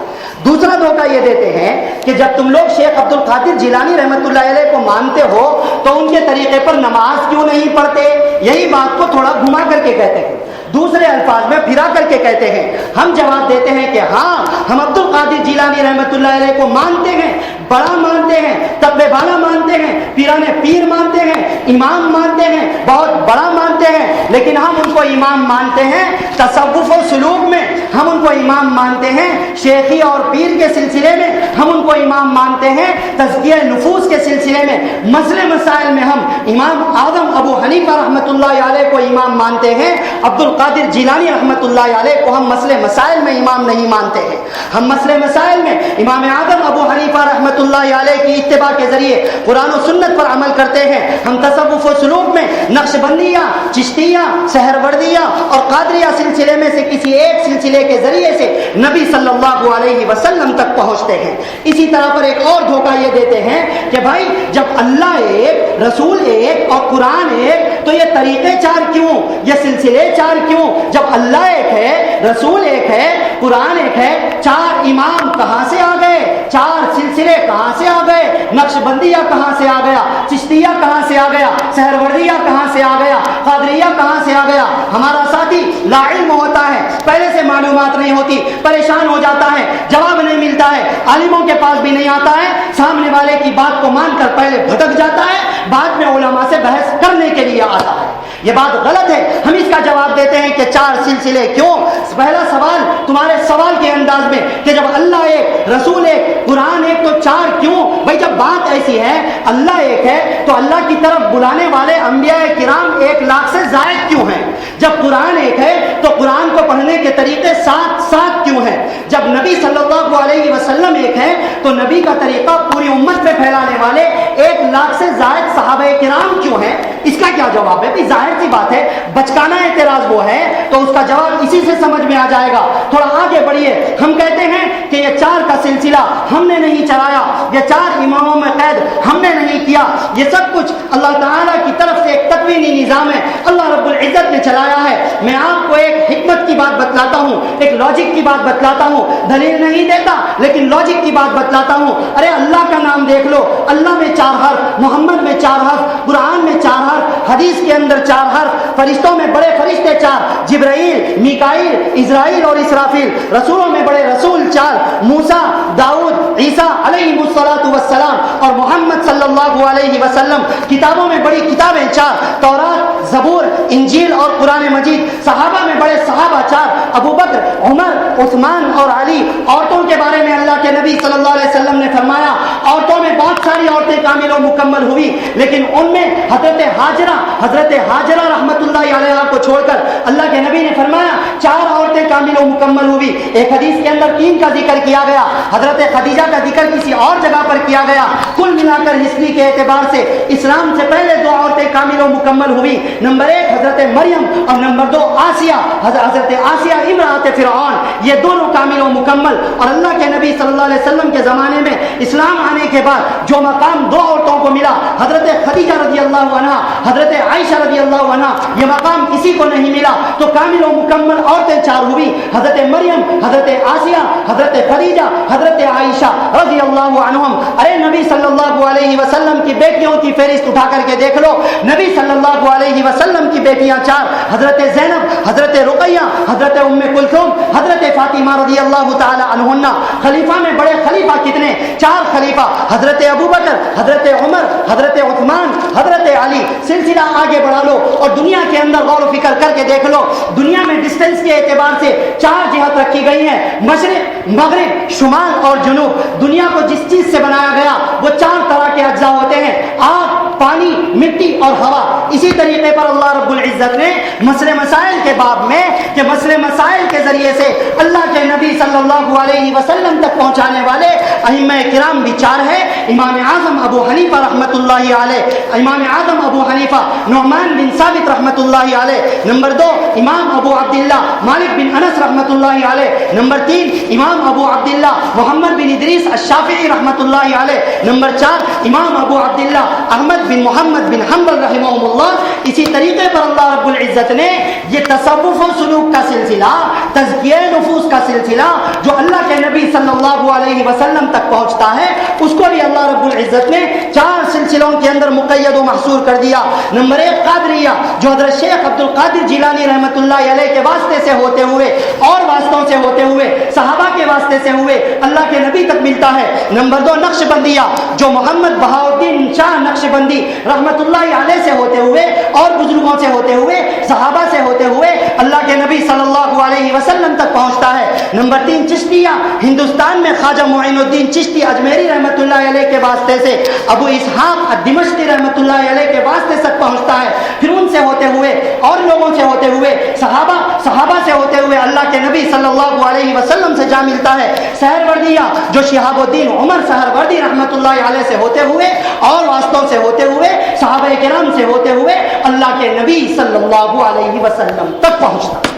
دوسرا دھوکہ یہ دیتے ہیں کہ جب تم لوگ شیخ عبد القادر جیلانی رحمت اللہ علیہ کو مانتے ہو تو ان کے طریقے پر نماز کیوں نہیں پڑھتے؟ یہی بات کو تھوڑا گھما کر کے کہتے ہیں، دوسرے الفاظ میں پھرا کر کے کہتے ہیں۔ ہم جواب دیتے ہیں کہ ہاں، ہم عبد القادر جیلانی رحمت اللہ علیہ کو مانتے ہیں، بڑا مانتے ہیں، تقوی والا مانتے ہیں، پیران پیر مانتے ہیں، امام مانتے ہیں، بہت بڑا مانتے ہیں، لیکن ہم ان کو امام مانتے ہیں تصوف و سلوک میں، ہم ان کو امام مانتے ہیں شیخی اور پیر کے سلسلے میں، ہم ان کو امام مانتے ہیں تزکیہ نفوس کے سلسلے میں، مسئلے مسائل میں ہم امام اعظم ابو حنیفہ رحمت اللہ علیہ کو امام مانتے ہیں، عبد القادر جیلانی رحمت اللہ علیہ کو ہم مسئلے مسائل میں امام نہیں مانتے ہیں۔ ہم مسئلے مسائل میں امام اعظم ابو حنیفہ رحمت اللہ علیہ کی اتباع کے ذریعے قرآن و سنت پر عمل کرتے ہیں۔ ہم تصوف و سلوک میں نقشبندیہ، چشتیہ، سہروردیہ اور قادریہ سلسلے میں سے کسی ایک سلسلے کے ذریعے سے نبی صلی اللہ علیہ وسلم تک پہنچتے ہیں۔ اسی طرح پر ایک اور دھوکہ یہ دیتے ہیں کہ بھائی جب اللہ ایک، رسول ایک اور قرآن ایک تو یہ طریقے چار کیوں، یہ سلسلے چار کیوں؟ جب اللہ ایک ہے، رسول ایک ہے، قرآن ایک ہے، چار امام کہاں سے آ گئے؟ چار سلسلے کہاں سے آ گئے؟ نقشبندیہ کہاں سے آ گیا؟ چشتیہ کہاں سے آ گیا؟ سہروردیہ کہاں سے آ گیا؟ قادریہ کہاں سے آ گیا؟ ہمارا ساتھی لا علم ہوتا ہے، پہلے سے معلومات نہیں ہوتی، پریشان ہو جاتا ہے، جواب نہیں ملتا ہے، عالموں کے پاس بھی نہیں آتا ہے، سامنے والے کی بات کو مان کر پہلے بھٹک جاتا ہے، بعد میں علماء سے بحث کرنے کے لیے آتا ہے۔ یہ بات غلط ہے۔ ہم اس کا جواب دیتے ہیں کہ چار سلسلے کیوں؟ پہلا سوال تمہارے سوال کے انداز میں کہ جب اللہ ایک، رسول ایک، قرآن ایک تو چار کیوں؟ بھائی جب بات ایسی ہے، اللہ ایک ہے تو اللہ کی طرف بلانے والے انبیاء کرام 1,00,000 سے زائد کیوں ہیں؟ جب قرآن ایک ہے تو قرآن کو پڑھنے کے طریقے 7 کیوں ہیں؟ جب نبی صلی اللہ علیہ وسلم ایک ہے تو نبی کا طریقہ پوری امت میں پھیلانے والے 1,00,000 سے زائد صحابہ کرام کیوں ہے؟ اس کا کیا جواب ہے؟ بھی ظاہر سی بات ہے، بچکانا اعتراض وہ ہے تو اس کا جواب اسی سے سمجھ میں آ جائے گا۔ تھوڑا آگے بڑھیے، ہم کہتے ہیں کہ یہ 4 کا سلسلہ ہم نے نہیں چلایا، یہ 4 اماموں میں قید ہم نے نہیں کیا، یہ سب کچھ اللہ تعالیٰ کی طرف سے ایک تکوینی نظام ہے، اللہ رب العزت نے چلایا ہے۔ میں آپ کو ایک حکمت کی بات بتلاتا ہوں، ایک لاجک کی بات بتلاتا ہوں، دلیل نہیں دیتا لیکن لاجک کی بات بتلاتا ہوں۔ ارے اللہ کا نام دیکھ لو، اللہ میں 4 حرف، محمد میں 4 حرف، قرآن میں 4 حرف، حدیث کے اندر 4 حرف، فرشتوں میں بڑے فرشتے 4، جبرائیل، میکائیل، اسرائیل اور اسرافیل، رسولوں میں بڑے رسول 4، موسیٰ، داؤد، عیسیٰ علیہ الصلاۃ والسلام اور محمد صلی اللہ علیہ وسلم، کتابوں میں بڑی کتابیں 4، تورات، زبور، انجیل اور قرآن مجید، صحابہ میں بڑے صحابہ 4، ابو بکر، عمر، عثمان اور علی۔ عورتوں کے بارے میں اللہ کے نبی صلی اللہ علیہ وسلم نے فرمایا عورتوں میں بہت ساری عورتیں کامل و مکمل ہوئی، لیکن ان میں حضرت حاجرہ رحمت اللہ علیہ کو چھوڑ کر اللہ کے نبی نے فرمایا 4 عورتیں کامل و مکمل ہوئی۔ ایک حدیث کے اندر 3 کا ذکر کیا گیا، حضرت خدیجہ کا ذکر کسی اور جگہ پر کیا گیا۔ کل ملا کر ہسٹری کے اعتبار سے اسلام سے پہلے 2 عورتیں کامل و مکمل ہوئی، نمبر 1 حضرت مریم اور نمبر 2 آسیہ، حضرت آسیہ امرأۃ فرعون، یہ دونوں کامل و مکمل۔ اور اللہ کے نبی صلی اللہ علیہ وسلم کے زمانے میں اسلام آنے کے بعد جو مقام 2 عورتوں کو ملا، حضرت خدیجہ رضی اللہ عنہا، حضرت عائشہ رضی اللہ عنہا، یہ مقام کسی کو نہیں ملا، تو کامل و مکمل عورتیں 4 ہوئی، حضرت مریم، حضرت آسیہ، حضرت خدیجہ، حضرت عائشہ رضی اللہ عنہم۔ ارے نبی صلی اللہ علیہ وسلم کی بیٹیوں کی فہرست اٹھا کر کے دیکھ لو، نبی صلی اللہ علیہ وسلم کی بیٹیاں 4، حضرت زینب، حضرت رقیہ، حضرت ام کلثوم، حضرت فاطمہ رضی اللہ تعالی عنہن۔ خلیفہ میں بڑے خلیفہ کتنے؟ 4 خلیفہ، حضرت ابو بکر، حضرت عمر، حضرت عثمان، حضرت علی۔ سلسلہ آگے بڑھا لو اور دنیا کے اندر غور و فکر کر کے دیکھ لو، دنیا میں ڈسٹینس کے اعتبار سے 4 جہت رکھی گئی ہیں، مشرق، مغرب، شمال اور جنوب۔ دنیا کو جس چیز سے بنایا گیا وہ 4 طرح کے اجزاء ہوتے ہیں، آگ، پانی، مٹی اور ہوا۔ اسی طریقے پر اللہ رب العزت نے مسئلے مسائل کے باب میں کہ مسئلے مسائل کے ذریعے سے اللہ کے نبی صلی اللہ علیہ وسلم تک پہنچانے والے ائمہ کرام بھی 4 ہیں۔ امام اعظم ابو حنیفہ رحمۃ اللہ علیہ، امام اعظم ابو حنیفہ نعمان بن ثابت رحمۃ اللہ علیہ، نمبر 2 امام ابو عبداللہ مالک بن انس رحمۃ اللہ علیہ، نمبر 3 امام ابو عبداللہ محمد بن ادریس الشافعی رحمۃ اللہ علیہ، نمبر 4 امام ابو عبداللہ احمد بن محمد بن حنبل رحمہ اللہ۔ اسی طریقے پر اللہ رب العزت نے یہ تصوف و سلوک کا سلسلہ، تزکیہ نفوس کا سلسلہ جو اللہ کے نبی صلی اللہ علیہ وسلم تک پہنچتا ہے، اس کو بھی اللہ رب العزت نے 4 سلسلوں کے اندر مقید و محصور کر دیا۔ نمبر 1 قادریہ، جو حضرت شیخ عبد القادر جیلانی رحمۃ اللہ علیہ کے واسطے سے ہوتے ہوئے اور واسطوں سے ہوتے ہوئے صحابہ کے واسطے سے ہوئے اللہ کے نبی تک ملتا ہے۔ نمبر 2 نقشبندیہ، جو محمد بہاؤالدین شاہ نقشبندی رحمۃ اللہ علیہ سے ہوتے ہوئے اور بزرگوں سے ہوتے ہوئے صحابہ سے ہوتے ہوئے اللہ کے نبی صلی اللہ علیہ وسلم تک پہنچتا ہے۔ نمبر 3 چشتیہ، ہندوستان میں خواجہ معین الدین چشتی اجمیری رحمۃ اللہ علیہ کے واسطے سے ابو اسحاق الدمشقی رحمۃ اللہ علیہ کے واسطے تک پہنچتا ہے، پھر ان سے ہوتے ہوئے اور لوگوں سے ہوتے ہوئے صحابہ سے ہوتے ہوئے اللہ کے نبی صلی اللہ علیہ وسلم سے جا ملتا ہے۔ سہروردیہ، جو شہاب الدین عمر سہروردی رحمۃ اللہ علیہ سے ہوتے ہوئے اور واسطوں سے ہوتے ہوئے صحابہ کرام سے ہوتے ہوئے اللہ کے نبی صلی اللہ علیہ وسلم تک پہنچتا۔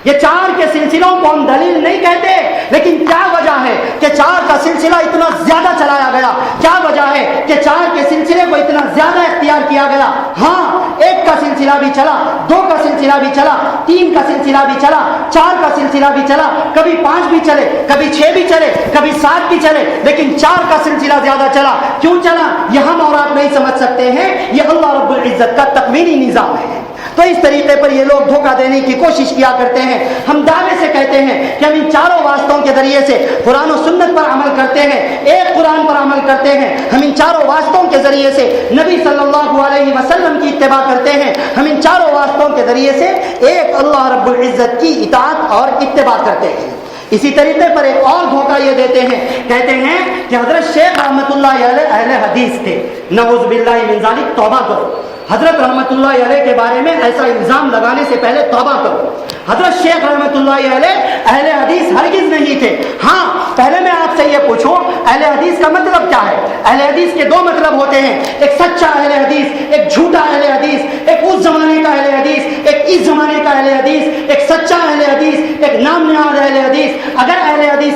یہ 4 کے سلسلوں کو ہم دلیل نہیں کہتے، لیکن کیا وجہ ہے کہ 4 کا سلسلہ اتنا زیادہ چلایا گیا؟ کیا وجہ ہے کہ 4 کے سلسلے کو اتنا زیادہ اختیار کیا گیا؟ ہاں، 1 کا سلسلہ بھی چلا، 2 کا سلسلہ بھی چلا، 3 کا سلسلہ بھی چلا، 4 کا سلسلہ بھی چلا، کبھی 5 بھی چلے، کبھی 6 بھی چلے، کبھی 7 بھی چلے، لیکن 4 کا سلسلہ زیادہ چلا۔ کیوں چلا یہ ہم اور آپ نہیں سمجھ سکتے ہیں، یہ اللہ رب العزت کا تکوینی نظام ہے۔ تو اس طریقے پر یہ لوگ دھوکہ دینے کی کوشش کیا کرتے ہیں۔ ہم دعوے سے کہتے ہیں کہ ہم ان 4 واسطوں کے ذریعے سے قرآن و سنت پر عمل کرتے ہیں، ایک قرآن پر عمل کرتے ہیں، ہم ان 4 واسطوں کے ذریعے سے نبی صلی اللہ علیہ وسلم کی اتباع کرتے ہیں، ہم ان 4 واسطوں کے ذریعے سے ایک اللہ رب العزت کی اطاعت اور اتباع کرتے ہیں۔ اسی طریقے پر ایک اور دھوکہ یہ دیتے ہیں، کہتے ہیں کہ حضرت شیخ رحمۃ اللہ علیہ اہل حدیث تھے، نعوذ باللہ من ذالک، توبہ کرو۔ حضرت رحمۃ اللہ علیہ کے بارے میں ایسا الزام لگانے سے پہلے توبہ کرو۔ حضرت شیخ رحمۃ اللہ علیہ اہل حدیث ہرگز نہیں تھے۔ ہاں، پہلے میں آپ سے یہ پوچھوں، اہل حدیث کا مطلب کیا ہے؟ اہل حدیث کے 2 مطلب ہوتے ہیں، ایک سچا اہل حدیث،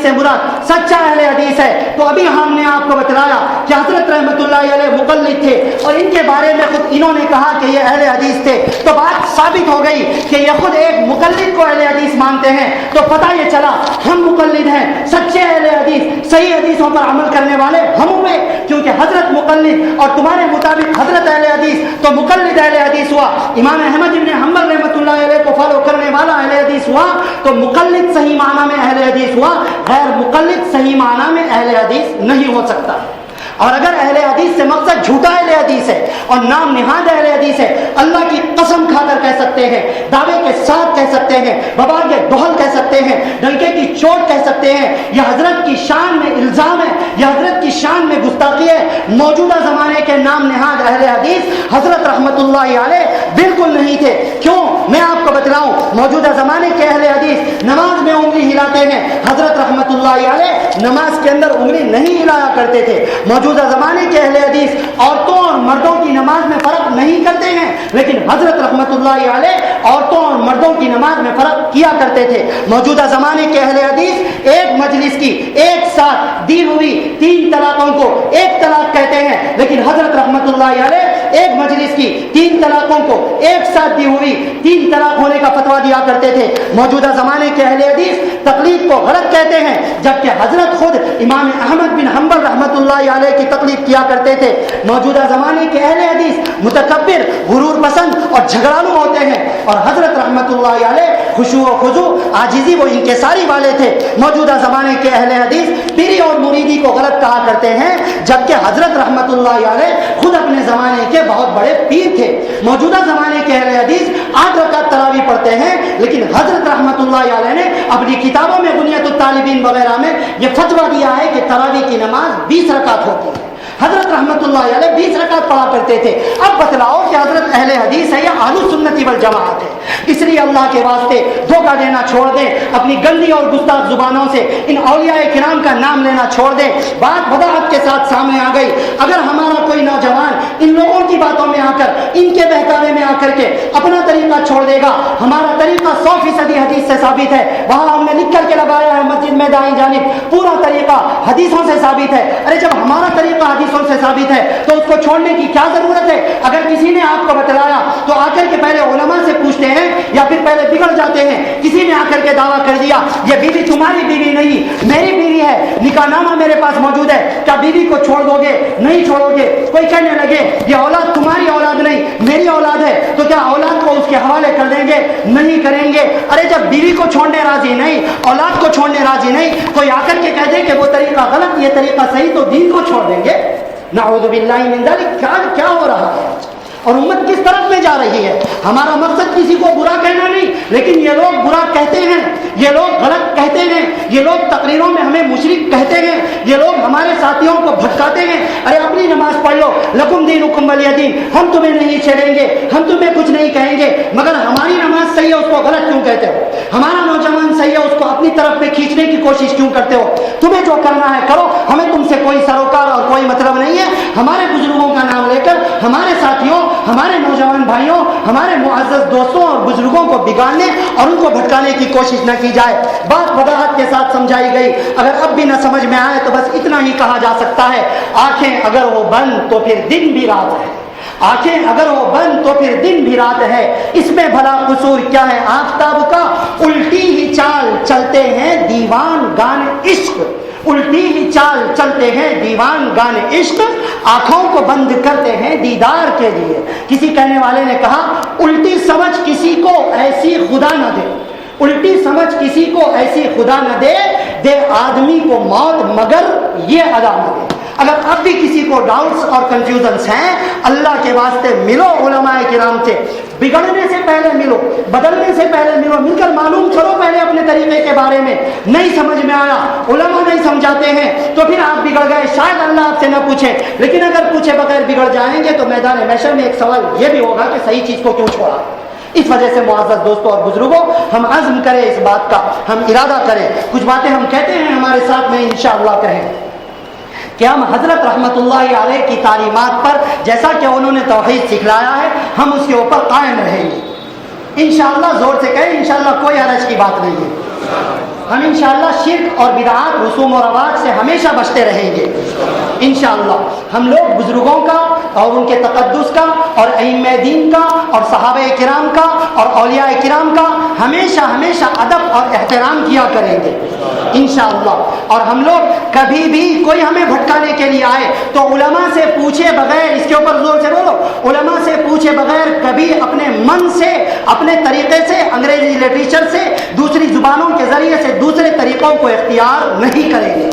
سے مراد سچا اہل حدیث ہے تو ابھی ہم نے آپ کو بتلایا کہ حضرت رحمۃ اللہ علیہ مقلد تھے اور ان کے بارے میں خود انہوں نے کہا کہ یہ اہل حدیث تھے، تو بات ثابت ہو گئی کہ یہ خود ایک مقلد کو اہل حدیث مانتے ہیں، تو پتہ یہ چلا ہم مقلد ہیں، سچے اہل حدیث، صحیح حدیثوں پر عمل کرنے والے ہم ہوئے، کیونکہ حضرت مقلد اور تمہارے مطابق حضرت اہل حدیث تو مقلد اہل حدیث ہوا، امام احمد ابن حنبل رحمۃ اللہ علیہ کو فالو کرنے والا اہل حدیث ہوا، تو مقلد صحیح معنی میں اہل حدیث ہوا، غیر مقلد صحیح معنی میں اہل حدیث نہیں ہو سکتا۔ اور اگر اہل حدیث سے مقصد جھوٹا اہل حدیث ہے اور نام نہاد اہل حدیث ہے، اللہ کی قسم کھا کر کہہ سکتے ہیں، دعوے کے ساتھ کہہ سکتے ہیں، ببار کے دوہل کہہ سکتے ہیں، ڈنکے کی چوٹ کہہ سکتے ہیں، یہ حضرت کی شان میں الزام ہے، یہ حضرت کی شان میں گستاخی ہے۔ موجودہ زمانے کے نام نہاد اہل حدیث حضرت رحمت اللہ علیہ بالکل نہیں تھے۔ کیوں؟ میں آپ کو بتلاؤں، موجودہ زمانے کے اہل حدیث نماز میں انگلی ہلاتے ہیں، حضرت رحمت اللہ علیہ نماز کے اندر انگلی نہیں ہلایا کرتے تھے۔ موجودہ زمانے کے اہل حدیث عورتوں اور مردوں کی نماز میں فرق نہیں کرتے ہیں، لیکن حضرت رحمت اللہ علیہ عورتوں اور مردوں کی نماز میں فرق کیا کرتے تھے۔ موجودہ زمانے کے اہل حدیث ایک مجلس کی ایک ساتھ دی ہوئی 3 طلاقوں کو ایک طلاق کہتے ہیں، لیکن حضرت رحمت اللہ علیہ ایک مجلس کی 3 طلاقوں کو ایک ساتھ دی ہوئی 3 طلاق ہونے کا فتویٰ دیا کرتے تھے۔ موجودہ زمانے کے اہل حدیث تقلید کو غلط کہتے ہیں، جبکہ حضرت خود امام احمد بن حنبل رحمۃ اللہ علیہ کی تقلید کیا کرتے تھے۔ موجودہ زمانے کے اہل حدیث متکبر، غرور پسند اور جھگڑالو ہوتے ہیں، اور حضرت رحمت اللہ علیہ خشوع و خضوع، عاجزی و انکساری والے تھے۔ موجودہ زمانے کے اہل حدیث پیری اور مریدی کو غلط کہا کرتے ہیں، جبکہ حضرت رحمت اللہ علیہ خود اپنے زمانے کے بہت بڑے پیر تھے۔ موجودہ زمانے کے اہل حدیث 8 رکعت تراویح پڑھتے ہیں، لیکن حضرت رحمت اللہ علیہ نے اپنی کتابوں میں بنیۃ الطالبین وغیرہ میں یہ فتویٰ دیا ہے کہ تراویح کی نماز 20 رکعت ہوتی ہے۔ حضرت رحمت اللہ علیہ 20 رکعت پڑھا کرتے تھے۔ اب بتلاؤ کہ حضرت اہل حدیث ہے یا اہل سنت والجماعت ہے؟ اس لیے اللہ کے واسطے دھوکہ دینا چھوڑ دیں، اپنی گندی اور گستاخ زبانوں سے ان اولیاء کرام کا نام لینا چھوڑ دیں۔ بات وضاحت کے ساتھ سامنے آ گئی۔ اگر ہمارا کوئی نوجوان ان لوگوں کی باتوں میں آ کر، ان کے بہکاوے میں آ کر کے اپنا طریقہ چھوڑ دے گا، ہمارا طریقہ 100% حدیث سے ثابت ہے، وہاں ہم نے لکھ کر کے لگایا ہے مسجد میں دائیں جانب، پورا طریقہ حدیثوں سے ثابت ہے۔ ارے جب ہمارا طریقہ حدیثوں سے ثابت ہے تو اس کو چھوڑنے کی کیا ضرورت ہے؟ اگر کسی نے آپ کو بتلایا تو آ کر کے پہلے علماء سے پوچھتے ہیں یا پھر پہلے بگڑ جاتے ہیں۔ کسی نے آ کر کے دعویٰ کر دیا یہ بیوی تمہاری بیوی نہیں میری بیوی ہے، نکاح نامہ میرے پاس موجود ہے، کیا بیوی کو چھوڑ دو گے؟ نہیں چھوڑو گے۔ کوئی کہنے لگے یہ اولاد تمہاری اولاد نہیں میری اولاد ہے، تو کیا اولاد کو اس کے حوالے کر دیں گے؟ نہیں کریں گے۔ ارے جب بیوی کو چھوڑنے راضی نہیں، اولاد کو چھوڑنے راضی نہیں، کوئی آ کر کے کہہ دے کہ وہ طریقہ غلط یہ طریقہ صحیح، تو دین کو چھوڑ دیں گے؟ نعوذ باللہ من ذلک۔ کیا ہو رہا ہے اور امت کس طرف میں جا رہی ہے؟ ہمارا مقصد کسی کو برا کہنا نہیں، لیکن یہ لوگ برا کہتے ہیں، یہ لوگ غلط کہتے ہیں، یہ لوگ تقریروں میں ہمیں مشرک کہتے ہیں، یہ لوگ ہمارے ساتھیوں کو بھٹکاتے ہیں۔ ارے اپنی نماز پڑھ لو، لکم دینکم ولی دین، ہم تمہیں نہیں چھیڑیں گے، ہم تمہیں کچھ نہیں کہیں گے، مگر ہماری نماز صحیح ہے اس کو غلط کیوں کہتے ہو؟ ہمارا نوجوان صحیح ہے اس کو اپنی طرف میں کھینچنے کی کوشش کیوں کرتے ہو؟ تمہیں جو کرنا ہے کرو، ہمیں تم سے کوئی سروکار اور کوئی مطلب نہیں ہے۔ ہمارے بزرگوں کا نام لے کر ہمارے ساتھیوں، ہمارے نوجوان بھائیوں، ہمارے معزز دوستوں اور بزرگوں کو بگاڑنے اور ان کو بھٹکانے کی کوشش نہ کی جائے۔ بات وضاحت کے ساتھ سمجھائی گئی۔ اگر اب بھی نہ سمجھ میں آئے تو بس اتنا ہی کہا جا سکتا ہے، آنکھیں اگر وہ بند تو پھر دن بھی رات ہے، آنکھیں اگر وہ بند تو پھر دن بھی رات ہے، اس میں بھلا قصور کیا ہے آفتاب کا؟ الٹی ہی چال چلتے ہیں دیوان گان عشق، الٹی ہی چال چلتے ہیں دیوان گان عشق، آنکھوں کو بند کرتے ہیں دیدار کے لیے۔ کسی کہنے والے نے کہا الٹی سمجھ کسی کو ایسی خدا نہ دے، الٹی سمجھ کسی کو ایسی خدا نہ دے، دے آدمی کو موت مگر یہ ادا نہ دے۔ اگر اب بھی کسی کو ڈاؤٹس اور کنفیوژنس ہیں، اللہ کے واسطے ملو علماء کرام سے، بگڑنے سے پہلے ملو، بدلنے سے پہلے ملو، مل کر معلوم کرو پہلے اپنے طریقے کے بارے میں۔ نہیں سمجھ میں آیا، علماء نہیں سمجھاتے ہیں تو پھر آپ بگڑ گئے، شاید اللہ آپ سے نہ پوچھے، لیکن اگر پوچھے بغیر بگڑ جائیں گے تو میدان محشر میں ایک سوال یہ بھی ہوگا کہ صحیح چیز کو کیوں چھوڑا۔ اس وجہ سے معزز دوستوں اور بزرگوں، ہم عزم کریں اس بات کا، ہم ارادہ کریں، کچھ باتیں ہم کہتے ہیں ہمارے ساتھ میں انشاءاللہ کہیں کہ ہم حضرت رحمت اللہ علیہ کی تعلیمات پر، جیسا کہ انہوں نے توحید سکھلایا ہے، ہم اس کے اوپر قائم رہیں گے انشاءاللہ۔ زور سے کہیں انشاءاللہ، کوئی حرج کی بات نہیں ہے۔ ہم انشاءاللہ شرک اور بدعات رسوم و رواج سے ہمیشہ بچتے رہیں گے انشاءاللہ. ہم لوگ بزرگوں کا اور ان کے تقدس کا اور ائمہ دین کا اور صحابہ کرام کا اور اولیاء کرام کا ہمیشہ ہمیشہ ادب اور احترام کیا کریں گے انشاءاللہ. اور ہم لوگ کبھی بھی کوئی ہمیں بھٹکانے کے لیے آئے تو علماء سے پوچھے بغیر، اس کے اوپر زور سے بولو، علماء سے پوچھے بغیر کبھی اپنے من سے، اپنے طریقے سے، انگریزی لٹریچر سے، دوسری زبانوں کے ذریعے سے دوسرے طریقوں کو اختیار نہیں کریں گے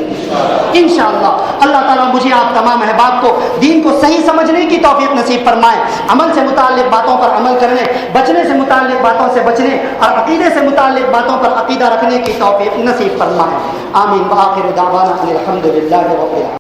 انشاءاللہ. اللہ تعالیٰ مجھے آپ تمام احباب کو دین کو صحیح سمجھنے کی توفیق نصیب فرمائے، عمل سے متعلق باتوں پر عمل کرنے، بچنے سے متعلق باتوں سے بچنے اور عقیدے سے متعلق باتوں پر عقیدہ رکھنے کی توفیق نصیب فرمائے. آمین. وآخر دعوانا ان الحمد للہ رب العالمین.